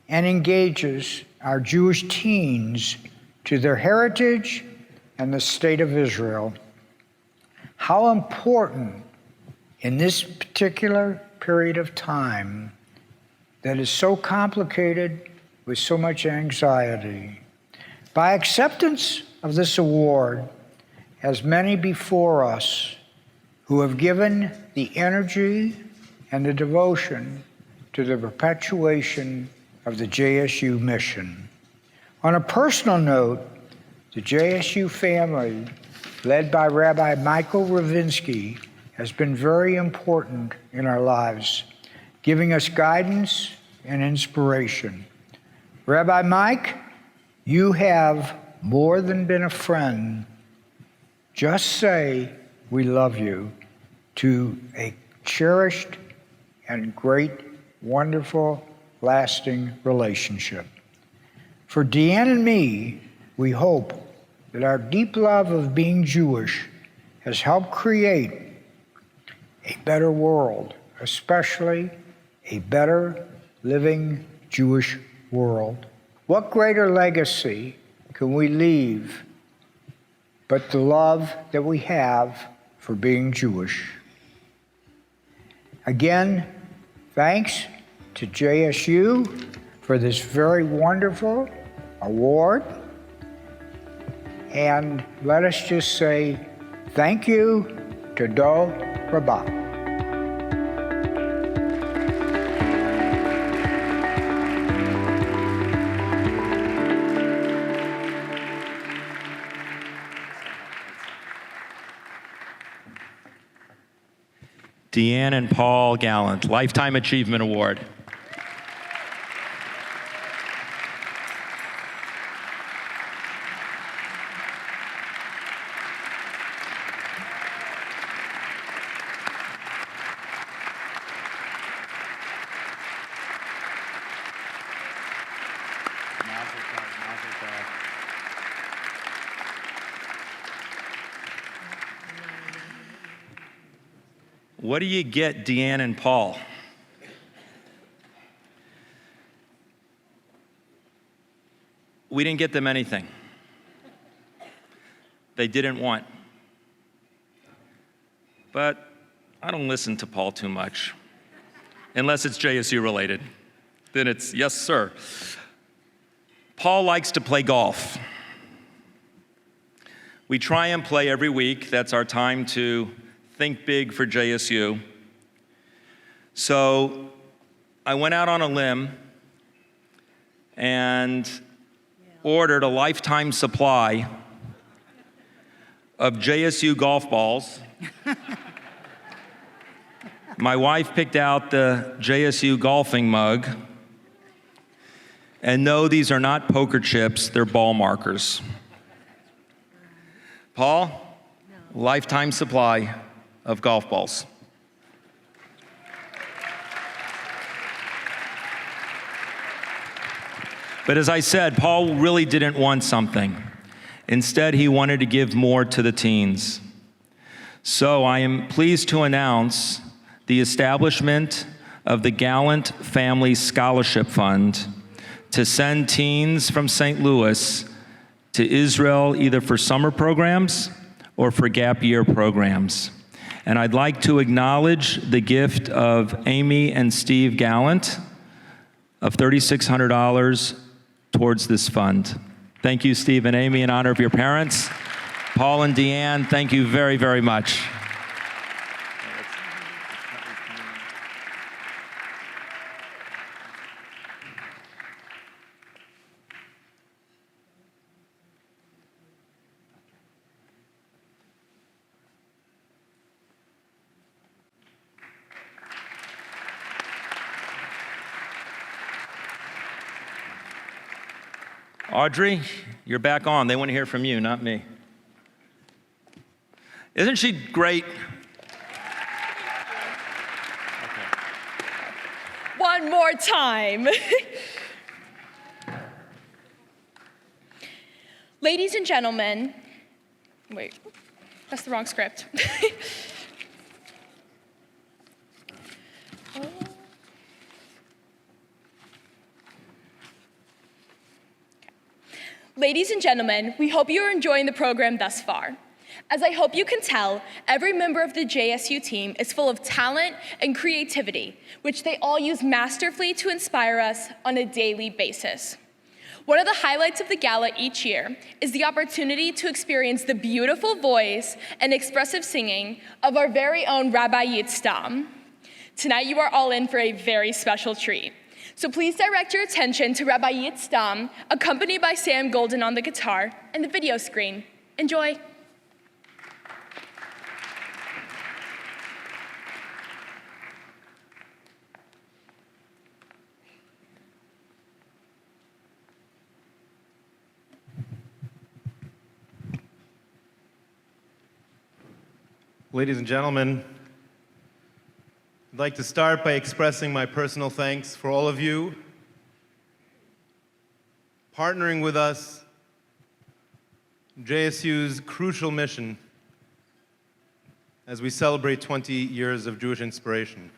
and engages our Jewish teens to their heritage and the state of Israel. How important in this particular period of time that is so complicated with so much anxiety. By acceptance of this award, as many before us who have given the energy and the devotion to the perpetuation of the JSU mission. On a personal note, the JSU family, led by Rabbi Michael Ravinsky, has been very important in our lives, giving us guidance and inspiration. Rabbi Mike, you have more than been a friend. Just say we love you to a cherished and great, wonderful, lasting relationship. For Deanne and me, we hope that our deep love of being Jewish has helped create a better world, especially a better living Jewish world. What greater legacy can we leave but the love that we have for being Jewish? Again, thanks to JSU for this very wonderful award. And let us just say thank you to Dov Rabbah. Deanne and Paul Gallant, Lifetime Achievement Award. What do you get, Deanne and Paul? We didn't get them anything they didn't want. But I don't listen to Paul too much, unless it's JSU related. Then it's, yes, sir. Paul likes to play golf. We try and play every week. That's our time to think big for JSU. So I went out on a limb and ordered a lifetime supply of JSU golf balls. My wife picked out the JSU golfing mug. And no, these are not poker chips, they're ball markers. Paul, lifetime supply of golf balls. But as I said, Paul really didn't want something. Instead, he wanted to give more to the teens. So I am pleased to announce the establishment of the Gallant Family Scholarship Fund to send teens from St. Louis to Israel either for summer programs or for gap year programs. And I'd like to acknowledge the gift of Amy and Steve Gallant of $3,600 towards this fund. Thank you, Steve and Amy, in honor of your parents. Paul and Deanne, thank you very, very much. Audrey, you're back on. They want to hear from you, not me. Isn't she great? One more time. Ladies and gentlemen, wait, that's the wrong script. Ladies and gentlemen, we hope you are enjoying the program thus far. As I hope you can tell, every member of the JSU team is full of talent and creativity, which they all use masterfully to inspire us on a daily basis. One of the highlights of the gala each year is the opportunity to experience the beautiful voice and expressive singing of our very own Rabbi Yit Stam. Tonight you are all in for a very special treat. So please direct your attention to Rabbi Yit Stam, accompanied by Sam Golden on the guitar and the video screen. Enjoy. Ladies and gentlemen, I'd like to start by expressing my personal thanks for all of you partnering with us in JSU's crucial mission as we celebrate 20 years of Jewish inspiration.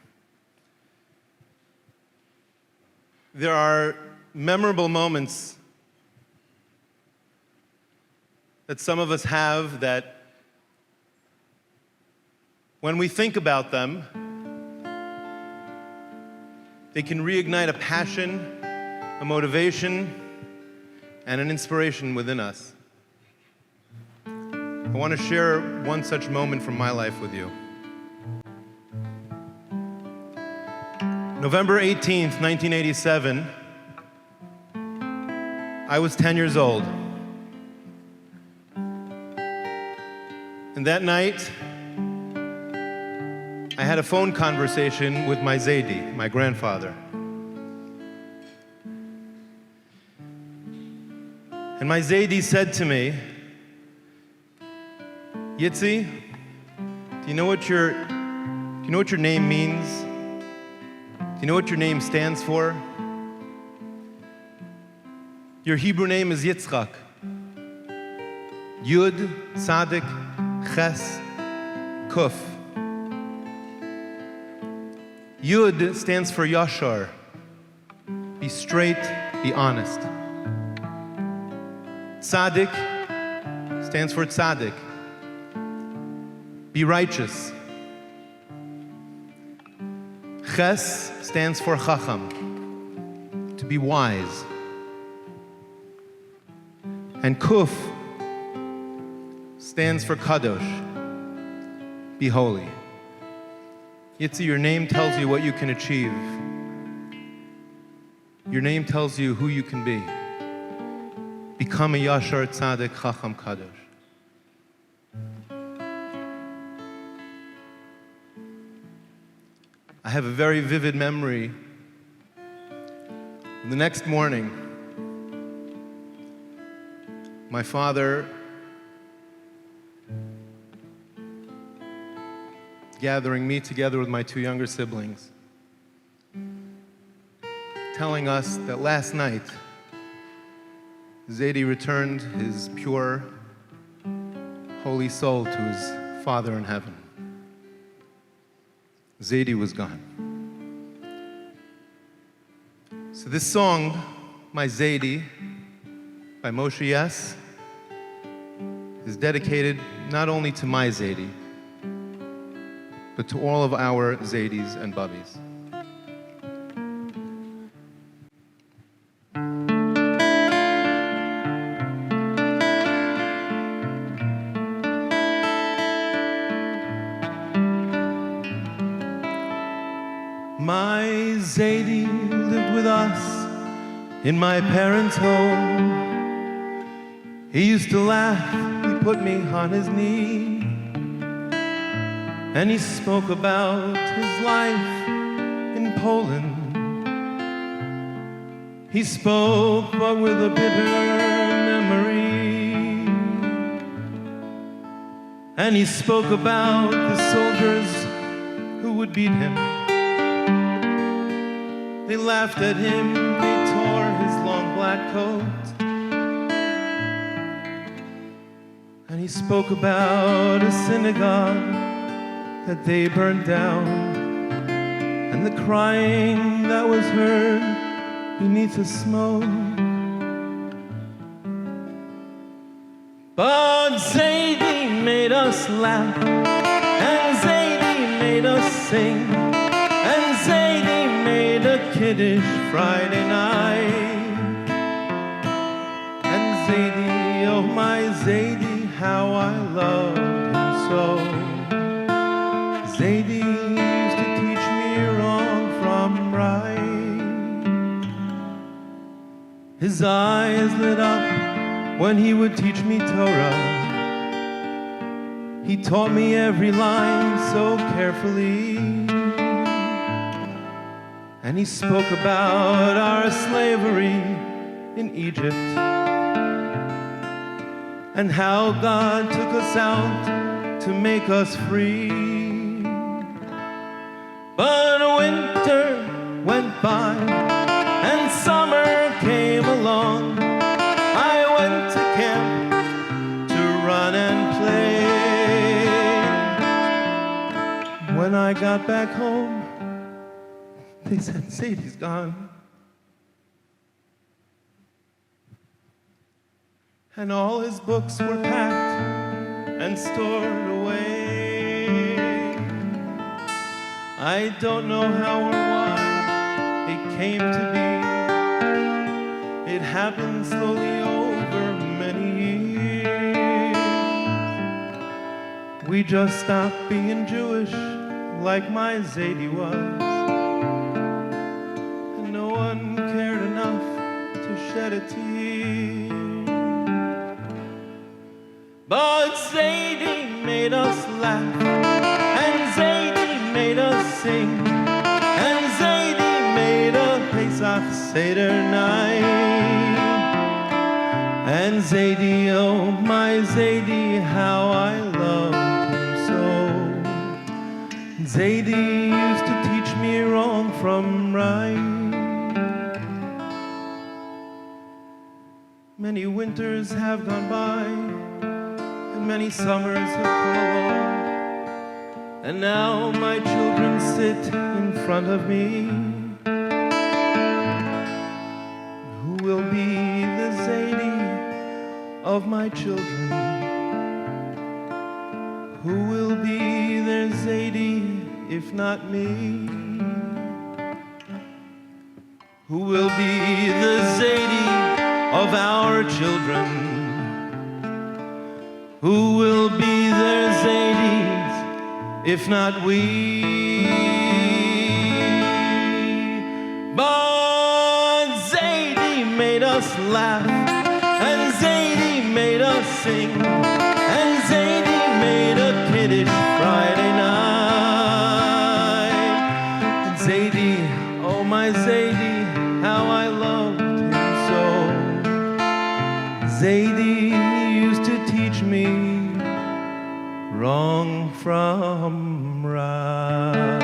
There are memorable moments that some of us have that when we think about them, they can reignite a passion, a motivation, and an inspiration within us. I want to share one such moment from my life with you. November 18th, 1987, I was 10 years old. And that night, I had a phone conversation with my Zaidi, my grandfather. And my Zaidi said to me, Yitzi, do you know what your name means? Do you know what your name stands for? Your Hebrew name is Yitzchak. Yud, Tzadik, Ches, Kuf. Yud stands for Yashar. Be straight, be honest. Tzadik stands for Tzadik. Be righteous. Ches stands for Chacham, to be wise. And Kuf stands for Kadosh, be holy. Yitzi, your name tells you what you can achieve. Your name tells you who you can be. Become a Yashar Tzaddik Chacham Kadosh. I have a very vivid memory. The next morning, my father gathering me together with my two younger siblings, telling us that last night, Zaidi returned his pure, holy soul to his Father in heaven. Zaidi was gone. So this song, My Zaidi, by Moshe Yes, is dedicated not only to my Zaidi, but to all of our Zaidis and Bubbies. My Zaidi lived with us in my parents' home. He used to laugh, he put me on his knee, and he spoke about his life in Poland. He spoke, but with a bitter memory, and he spoke about the soldiers who would beat him. They laughed at him, they tore his long black coat. And he spoke about a synagogue that they burned down, and the crying that was heard beneath the smoke. But Zaidi made us laugh, and Zaidi made us sing, and Zaidi made a Kiddush Friday night. And Zaidi, oh my Zaidi, how I loved him so. Zaidi used to teach me wrong from right. His eyes lit up when he would teach me Torah. He taught me every line so carefully. And he spoke about our slavery in Egypt, and how God took us out to make us free. But winter went by and summer came along. I went to camp to run and play. When I got back home, they said, Zaidi's gone. And all his books were packed and stored away. I don't know how or why it came to be. It happened slowly over many years. We just stopped being Jewish like my Zaidi was. And no one cared enough to shed a tear. But Zaidi made us laugh, and Zaidi made sing. And Zadie made a Pesach Seder night. And Zadie, oh my Zadie, how I loved him so. Zadie used to teach me wrong from right. Many winters have gone by, and many summers have come along, and now my children sit in front of me. Who will be the Zadie of my children? Who will be their Zadie if not me? Who will be the Zadie of our children? Who will be their Zadies if not we? But Zadie made us laugh, and Zadie made us sing, and Zadie made a kiddish Friday night. And Zadie, oh my Zadie, how I loved him so. Zadie used to teach me wrong from right.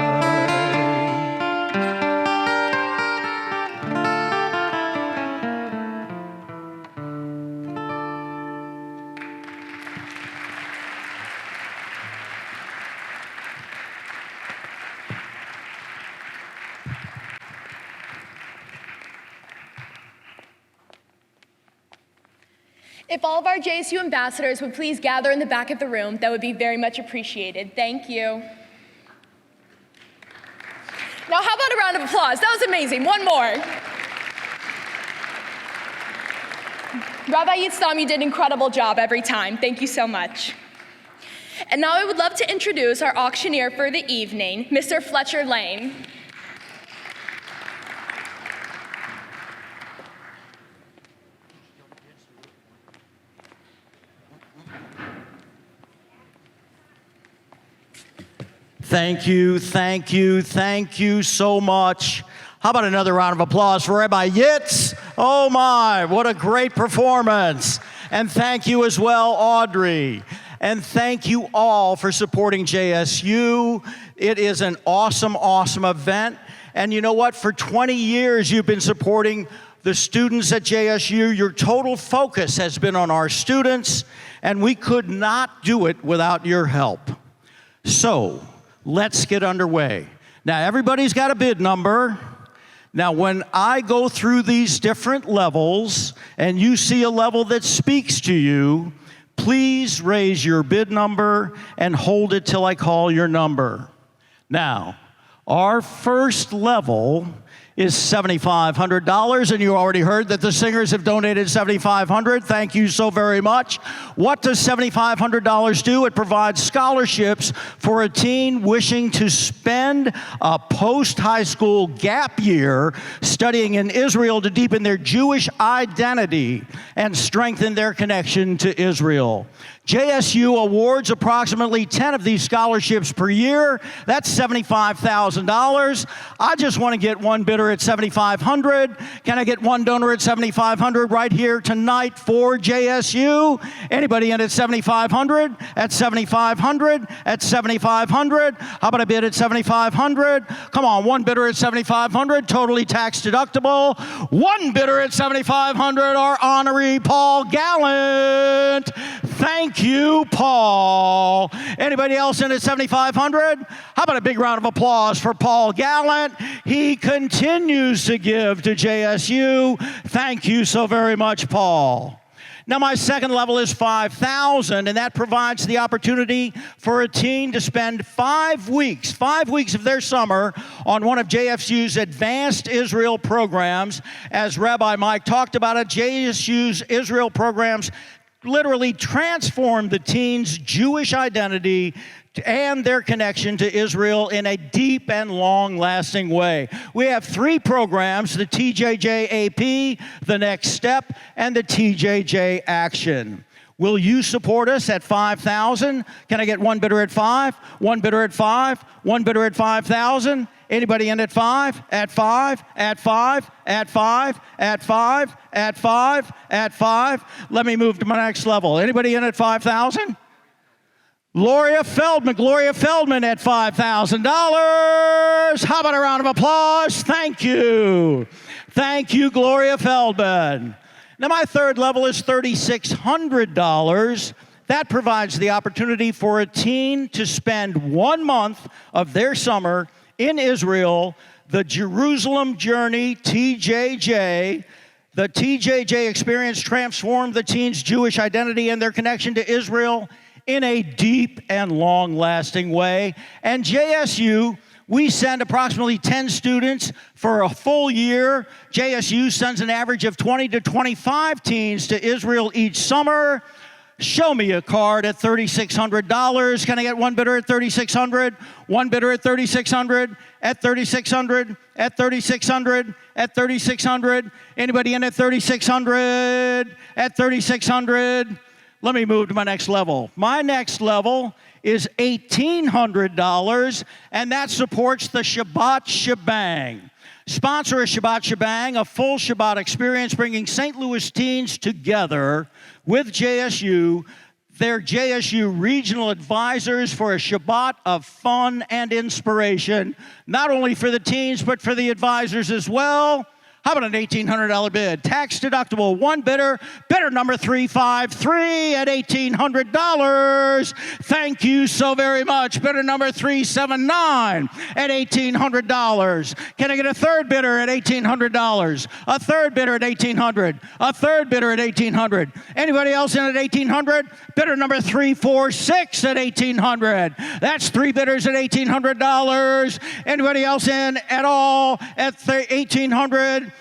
If all of our JSU ambassadors would please gather in the back of the room, that would be very much appreciated. Thank you. Now, how about a round of applause? That was amazing. One more. Rabbi Yitzhak, you did an incredible job every time. Thank you so much. And now I would love to introduce our auctioneer for the evening, Mr. Fletcher Lane. Thank you, thank you, thank you so much. How about another round of applause for Rabbi Yitz? Oh my, what a great performance. And thank you as well, Audrey. And thank you all for supporting JSU. It is an awesome, awesome event. And you know what? For 20 years, you've been supporting the students at JSU. Your total focus has been on our students, and we could not do it without your help. So, let's get underway. Now, everybody's got a bid number. Now, when I go through these different levels and you see a level that speaks to you, please raise your bid number and hold it till I call your number. Now, our first level is $7,500, and you already heard that the singers have donated $7,500. Thank you so very much. What does $7,500 do? It provides scholarships for a teen wishing to spend a post-high school gap year studying in Israel to deepen their Jewish identity and strengthen their connection to Israel. JSU awards approximately 10 of these scholarships per year. That's $75,000. I just want to get one bidder at $7,500. Can I get one donor at $7,500 right here tonight for JSU? Anybody in at $7,500? At $7,500? At $7,500? How about a bid at $7,500? Come on, one bidder at $7,500, totally tax deductible. One bidder at $7,500, our honoree Paul Gallant. Thank you, Paul. Anybody else in at $7,500? How about a big round of applause for Paul Gallant? He continues to give to JSU. Thank you so very much, Paul. Now, my second level is $5,000, and that provides the opportunity for a teen to spend 5 weeks of their summer on one of JSU's advanced Israel programs. As Rabbi Mike talked about it, JSU's Israel programs literally transformed the teens' Jewish identity and their connection to Israel in a deep and long-lasting way. We have 3 programs, the TJJ AP, the Next Step, and the TJJ Action. Will you support us at 5,000? Can I get one bidder at 5? One bidder at 5? One bidder at 5,000? Anybody in at 5? At 5? At 5? At 5? At 5? At 5? At 5? Let me move to my next level. Anybody in at 5,000? Gloria Feldman at $5,000. How about a round of applause? Thank you. Thank you, Gloria Feldman. Now, my third level is $3,600. That provides the opportunity for a teen to spend 1 month of their summer in Israel, the Jerusalem Journey, TJJ. The TJJ experience transformed the teen's Jewish identity and their connection to Israel in a deep and long-lasting way. And JSU, we send approximately 10 students for a full year. JSU sends an average of 20 to 25 teens to Israel each summer. Show me a card at $3,600. Can I get one bidder at $3,600? One bidder at $3,600? At $3,600? At $3,600? At $3,600? Anybody in at $3,600? At $3,600? Let me move to my next level. My next level is $1,800, and that supports the Shabbat Shebang. Sponsor a Shabbat Shebang, a full Shabbat experience bringing St. Louis teens together with JSU, their JSU regional advisors for a Shabbat of fun and inspiration, not only for the teens, but for the advisors as well. How about an $1,800 bid? Tax deductible, one bidder, bidder number 353 at $1,800. Thank you so very much. Bidder number 379 at $1,800. Can I get a third bidder at $1,800? A third bidder at $1,800. A third bidder at $1,800. Anybody else in at $1,800? Bidder number 346 at $1,800. That's three bidders at $1,800. Anybody else in at all at $1,800?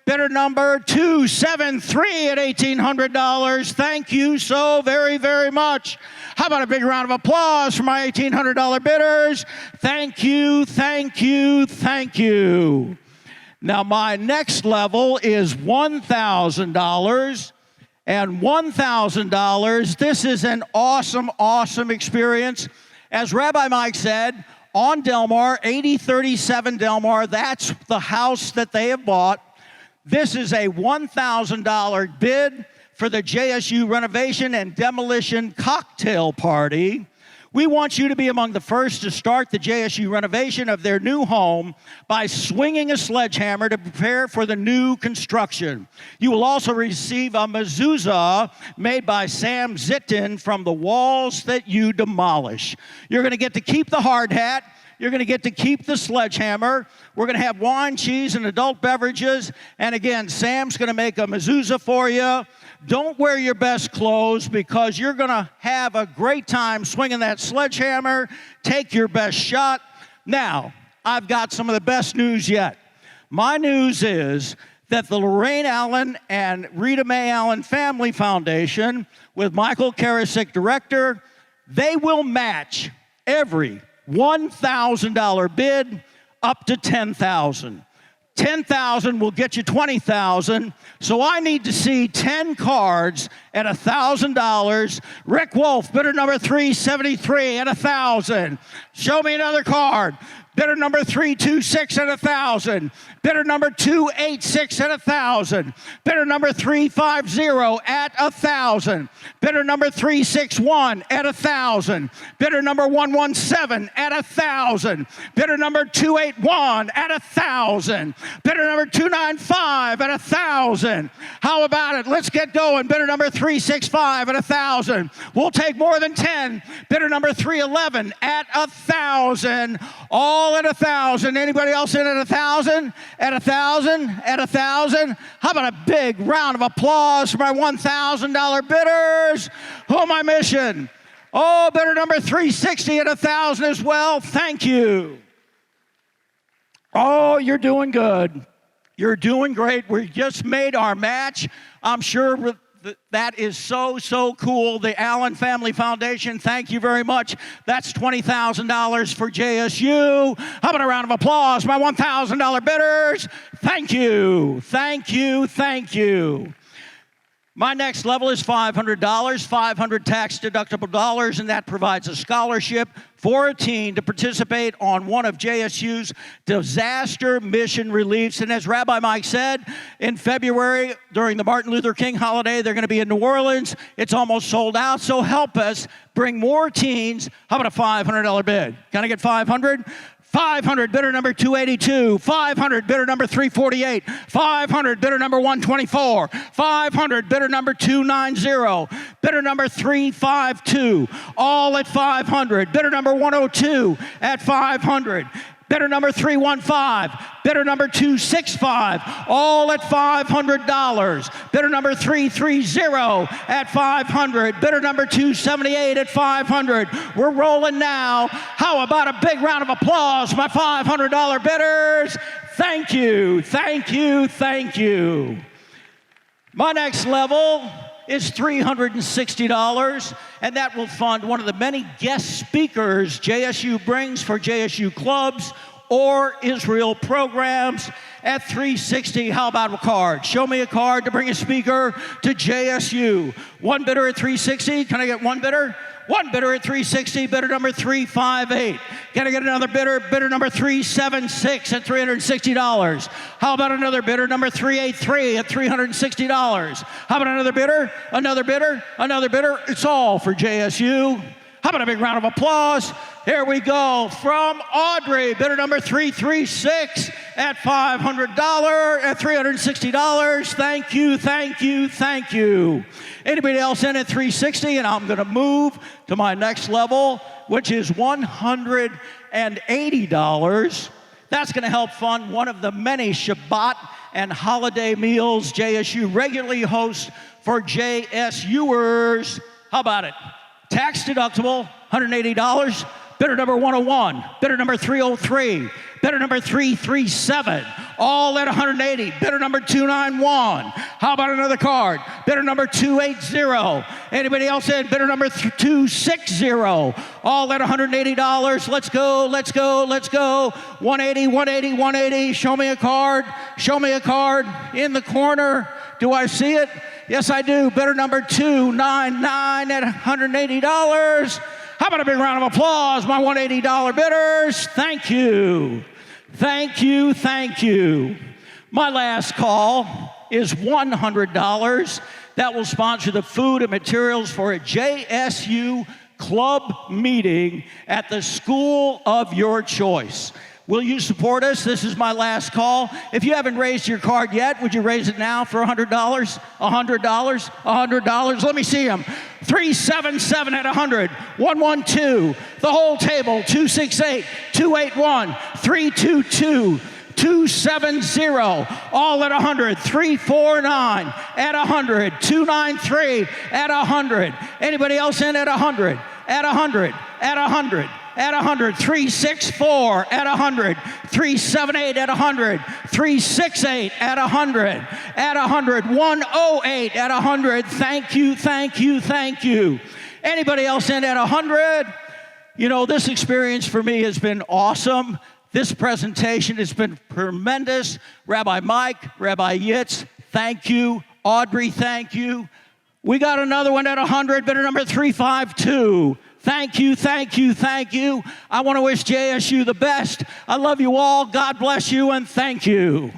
Bidder number 273 at $1,800. Thank you so very, very much. How about a big round of applause for my $1,800 bidders? Thank you, thank you, thank you. Now, my next level is $1,000. And $1,000, this is an awesome, awesome experience. As Rabbi Mike said, on Delmar, 8037 Delmar, that's the house that they have bought. This is a $1,000 bid for the JSU renovation and demolition cocktail party. We want you to be among the first to start the JSU renovation of their new home by swinging a sledgehammer to prepare for the new construction. You will also receive a mezuzah made by Sam Zitton from the walls that you demolish. You're going to get to keep the hard hat. You're going to get to keep the sledgehammer. We're going to have wine, cheese, and adult beverages. And again, Sam's going to make a mezuzah for you. Don't wear your best clothes because you're going to have a great time swinging that sledgehammer. Take your best shot. Now, I've got some of the best news yet. My news is that the Lorraine Allen and Rita Mae Allen Family Foundation, with Michael Karasik, director, they will match every $1,000 bid up to $10,000. $10,000 will get you $20,000. So I need to see 10 cards at $1,000. Rick Wolf, bidder number 373 at $1,000. Show me another card. Bidder number 326 at $1,000. Bidder number 286 at $1,000. Bidder number 350 at $1,000. Bidder number 361 at $1,000. Bidder number 117 at $1,000. Bidder number 281 at $1,000. Bidder number 295 at $1,000. How about it? Let's get going. Bidder number 365 at $1,000. We'll take more than 10. Bidder number 311 at $1,000. All at $1,000. Anybody else in at $1,000? At $1,000? At $1,000? How about a big round of applause for my $1,000 bidders? Who am I missing? Oh, bidder number 360 at $1,000 as well. Thank you. Oh, you're doing good. You're doing great. We just made our match. I'm sure that is so, so cool. The Allen Family Foundation, thank you very much. That's $20,000 for JSU. How about a round of applause, my $1,000 bidders? Thank you, thank you, thank you. My next level is $500, 500 tax-deductible dollars, and that provides a scholarship for a teen to participate on one of JSU's disaster mission reliefs. And as Rabbi Mike said, in February, during the Martin Luther King holiday, they're going to be in New Orleans. It's almost sold out, so help us bring more teens. How about a $500 bid? Can I get 500? 500, bidder number 282. 500, bidder number 348. 500, bidder number 124. 500, bidder number 290. Bidder number 352. All at 500. Bidder number 102 at 500. Bidder number 315, bidder number 265, all at $500. Bidder number 330 at 500. Bidder number 278 at 500. We're rolling now. How about a big round of applause, my $500 bidders? Thank you, thank you, thank you. My next level is $360, and that will fund one of the many guest speakers JSU brings for JSU clubs or Israel programs at $360. How about a card? Show me a card to bring a speaker to JSU. One bidder at $360. Can I get one bidder? One bidder at $360, bidder number 358. Can I get another bidder? Bidder number 376 at $360. How about another bidder? Number 383 at $360. How about another bidder? Another bidder? Another bidder? It's all for JSU. How about a big round of applause? Here we go. From Audrey, bidder number 336 at $500, at $360. Thank you, thank you, thank you. Anybody else in at $360? And I'm going to move to my next level, which is $180. That's going to help fund one of the many Shabbat and holiday meals JSU regularly hosts for JSUers. How about it? Tax deductible, $180. Bidder number 101, bidder number 303, bidder number 337, all at $180. Bidder number 291. How about another card? Bidder number 280. Anybody else in? Bidder number 260, all at $180. Let's go, let's go, let's go. 180, 180, 180. Show me a card. Show me a card in the corner. Do I see it? Yes, I do. Bidder number 299 at $180. How about a big round of applause, my $180 bidders? Thank you. Thank you, thank you. My last call is $100. That will sponsor the food and materials for a JSU club meeting at the school of your choice. Will you support us? This is my last call. If you haven't raised your card yet, would you raise it now for $100? $100? $100? Let me see them. 377 at 100. 112. The whole table. 268. 281. 322. 270, all at 100. 349 at 100. 293 at 100. Anybody else in at 100? At 100. At 100. At 100, 364 at 100, 378 at 100, 368 at 100, at 100, 108 at 100. Thank you, thank you, thank you. Anybody else in at 100? You know, this experience for me has been awesome. This presentation has been tremendous. Rabbi Mike, Rabbi Yitz, thank you. Audrey, thank you. We got another one at 100, bidder number 352. Thank you, thank you, thank you. I want to wish JSU the best. I love you all. God bless you, and thank you.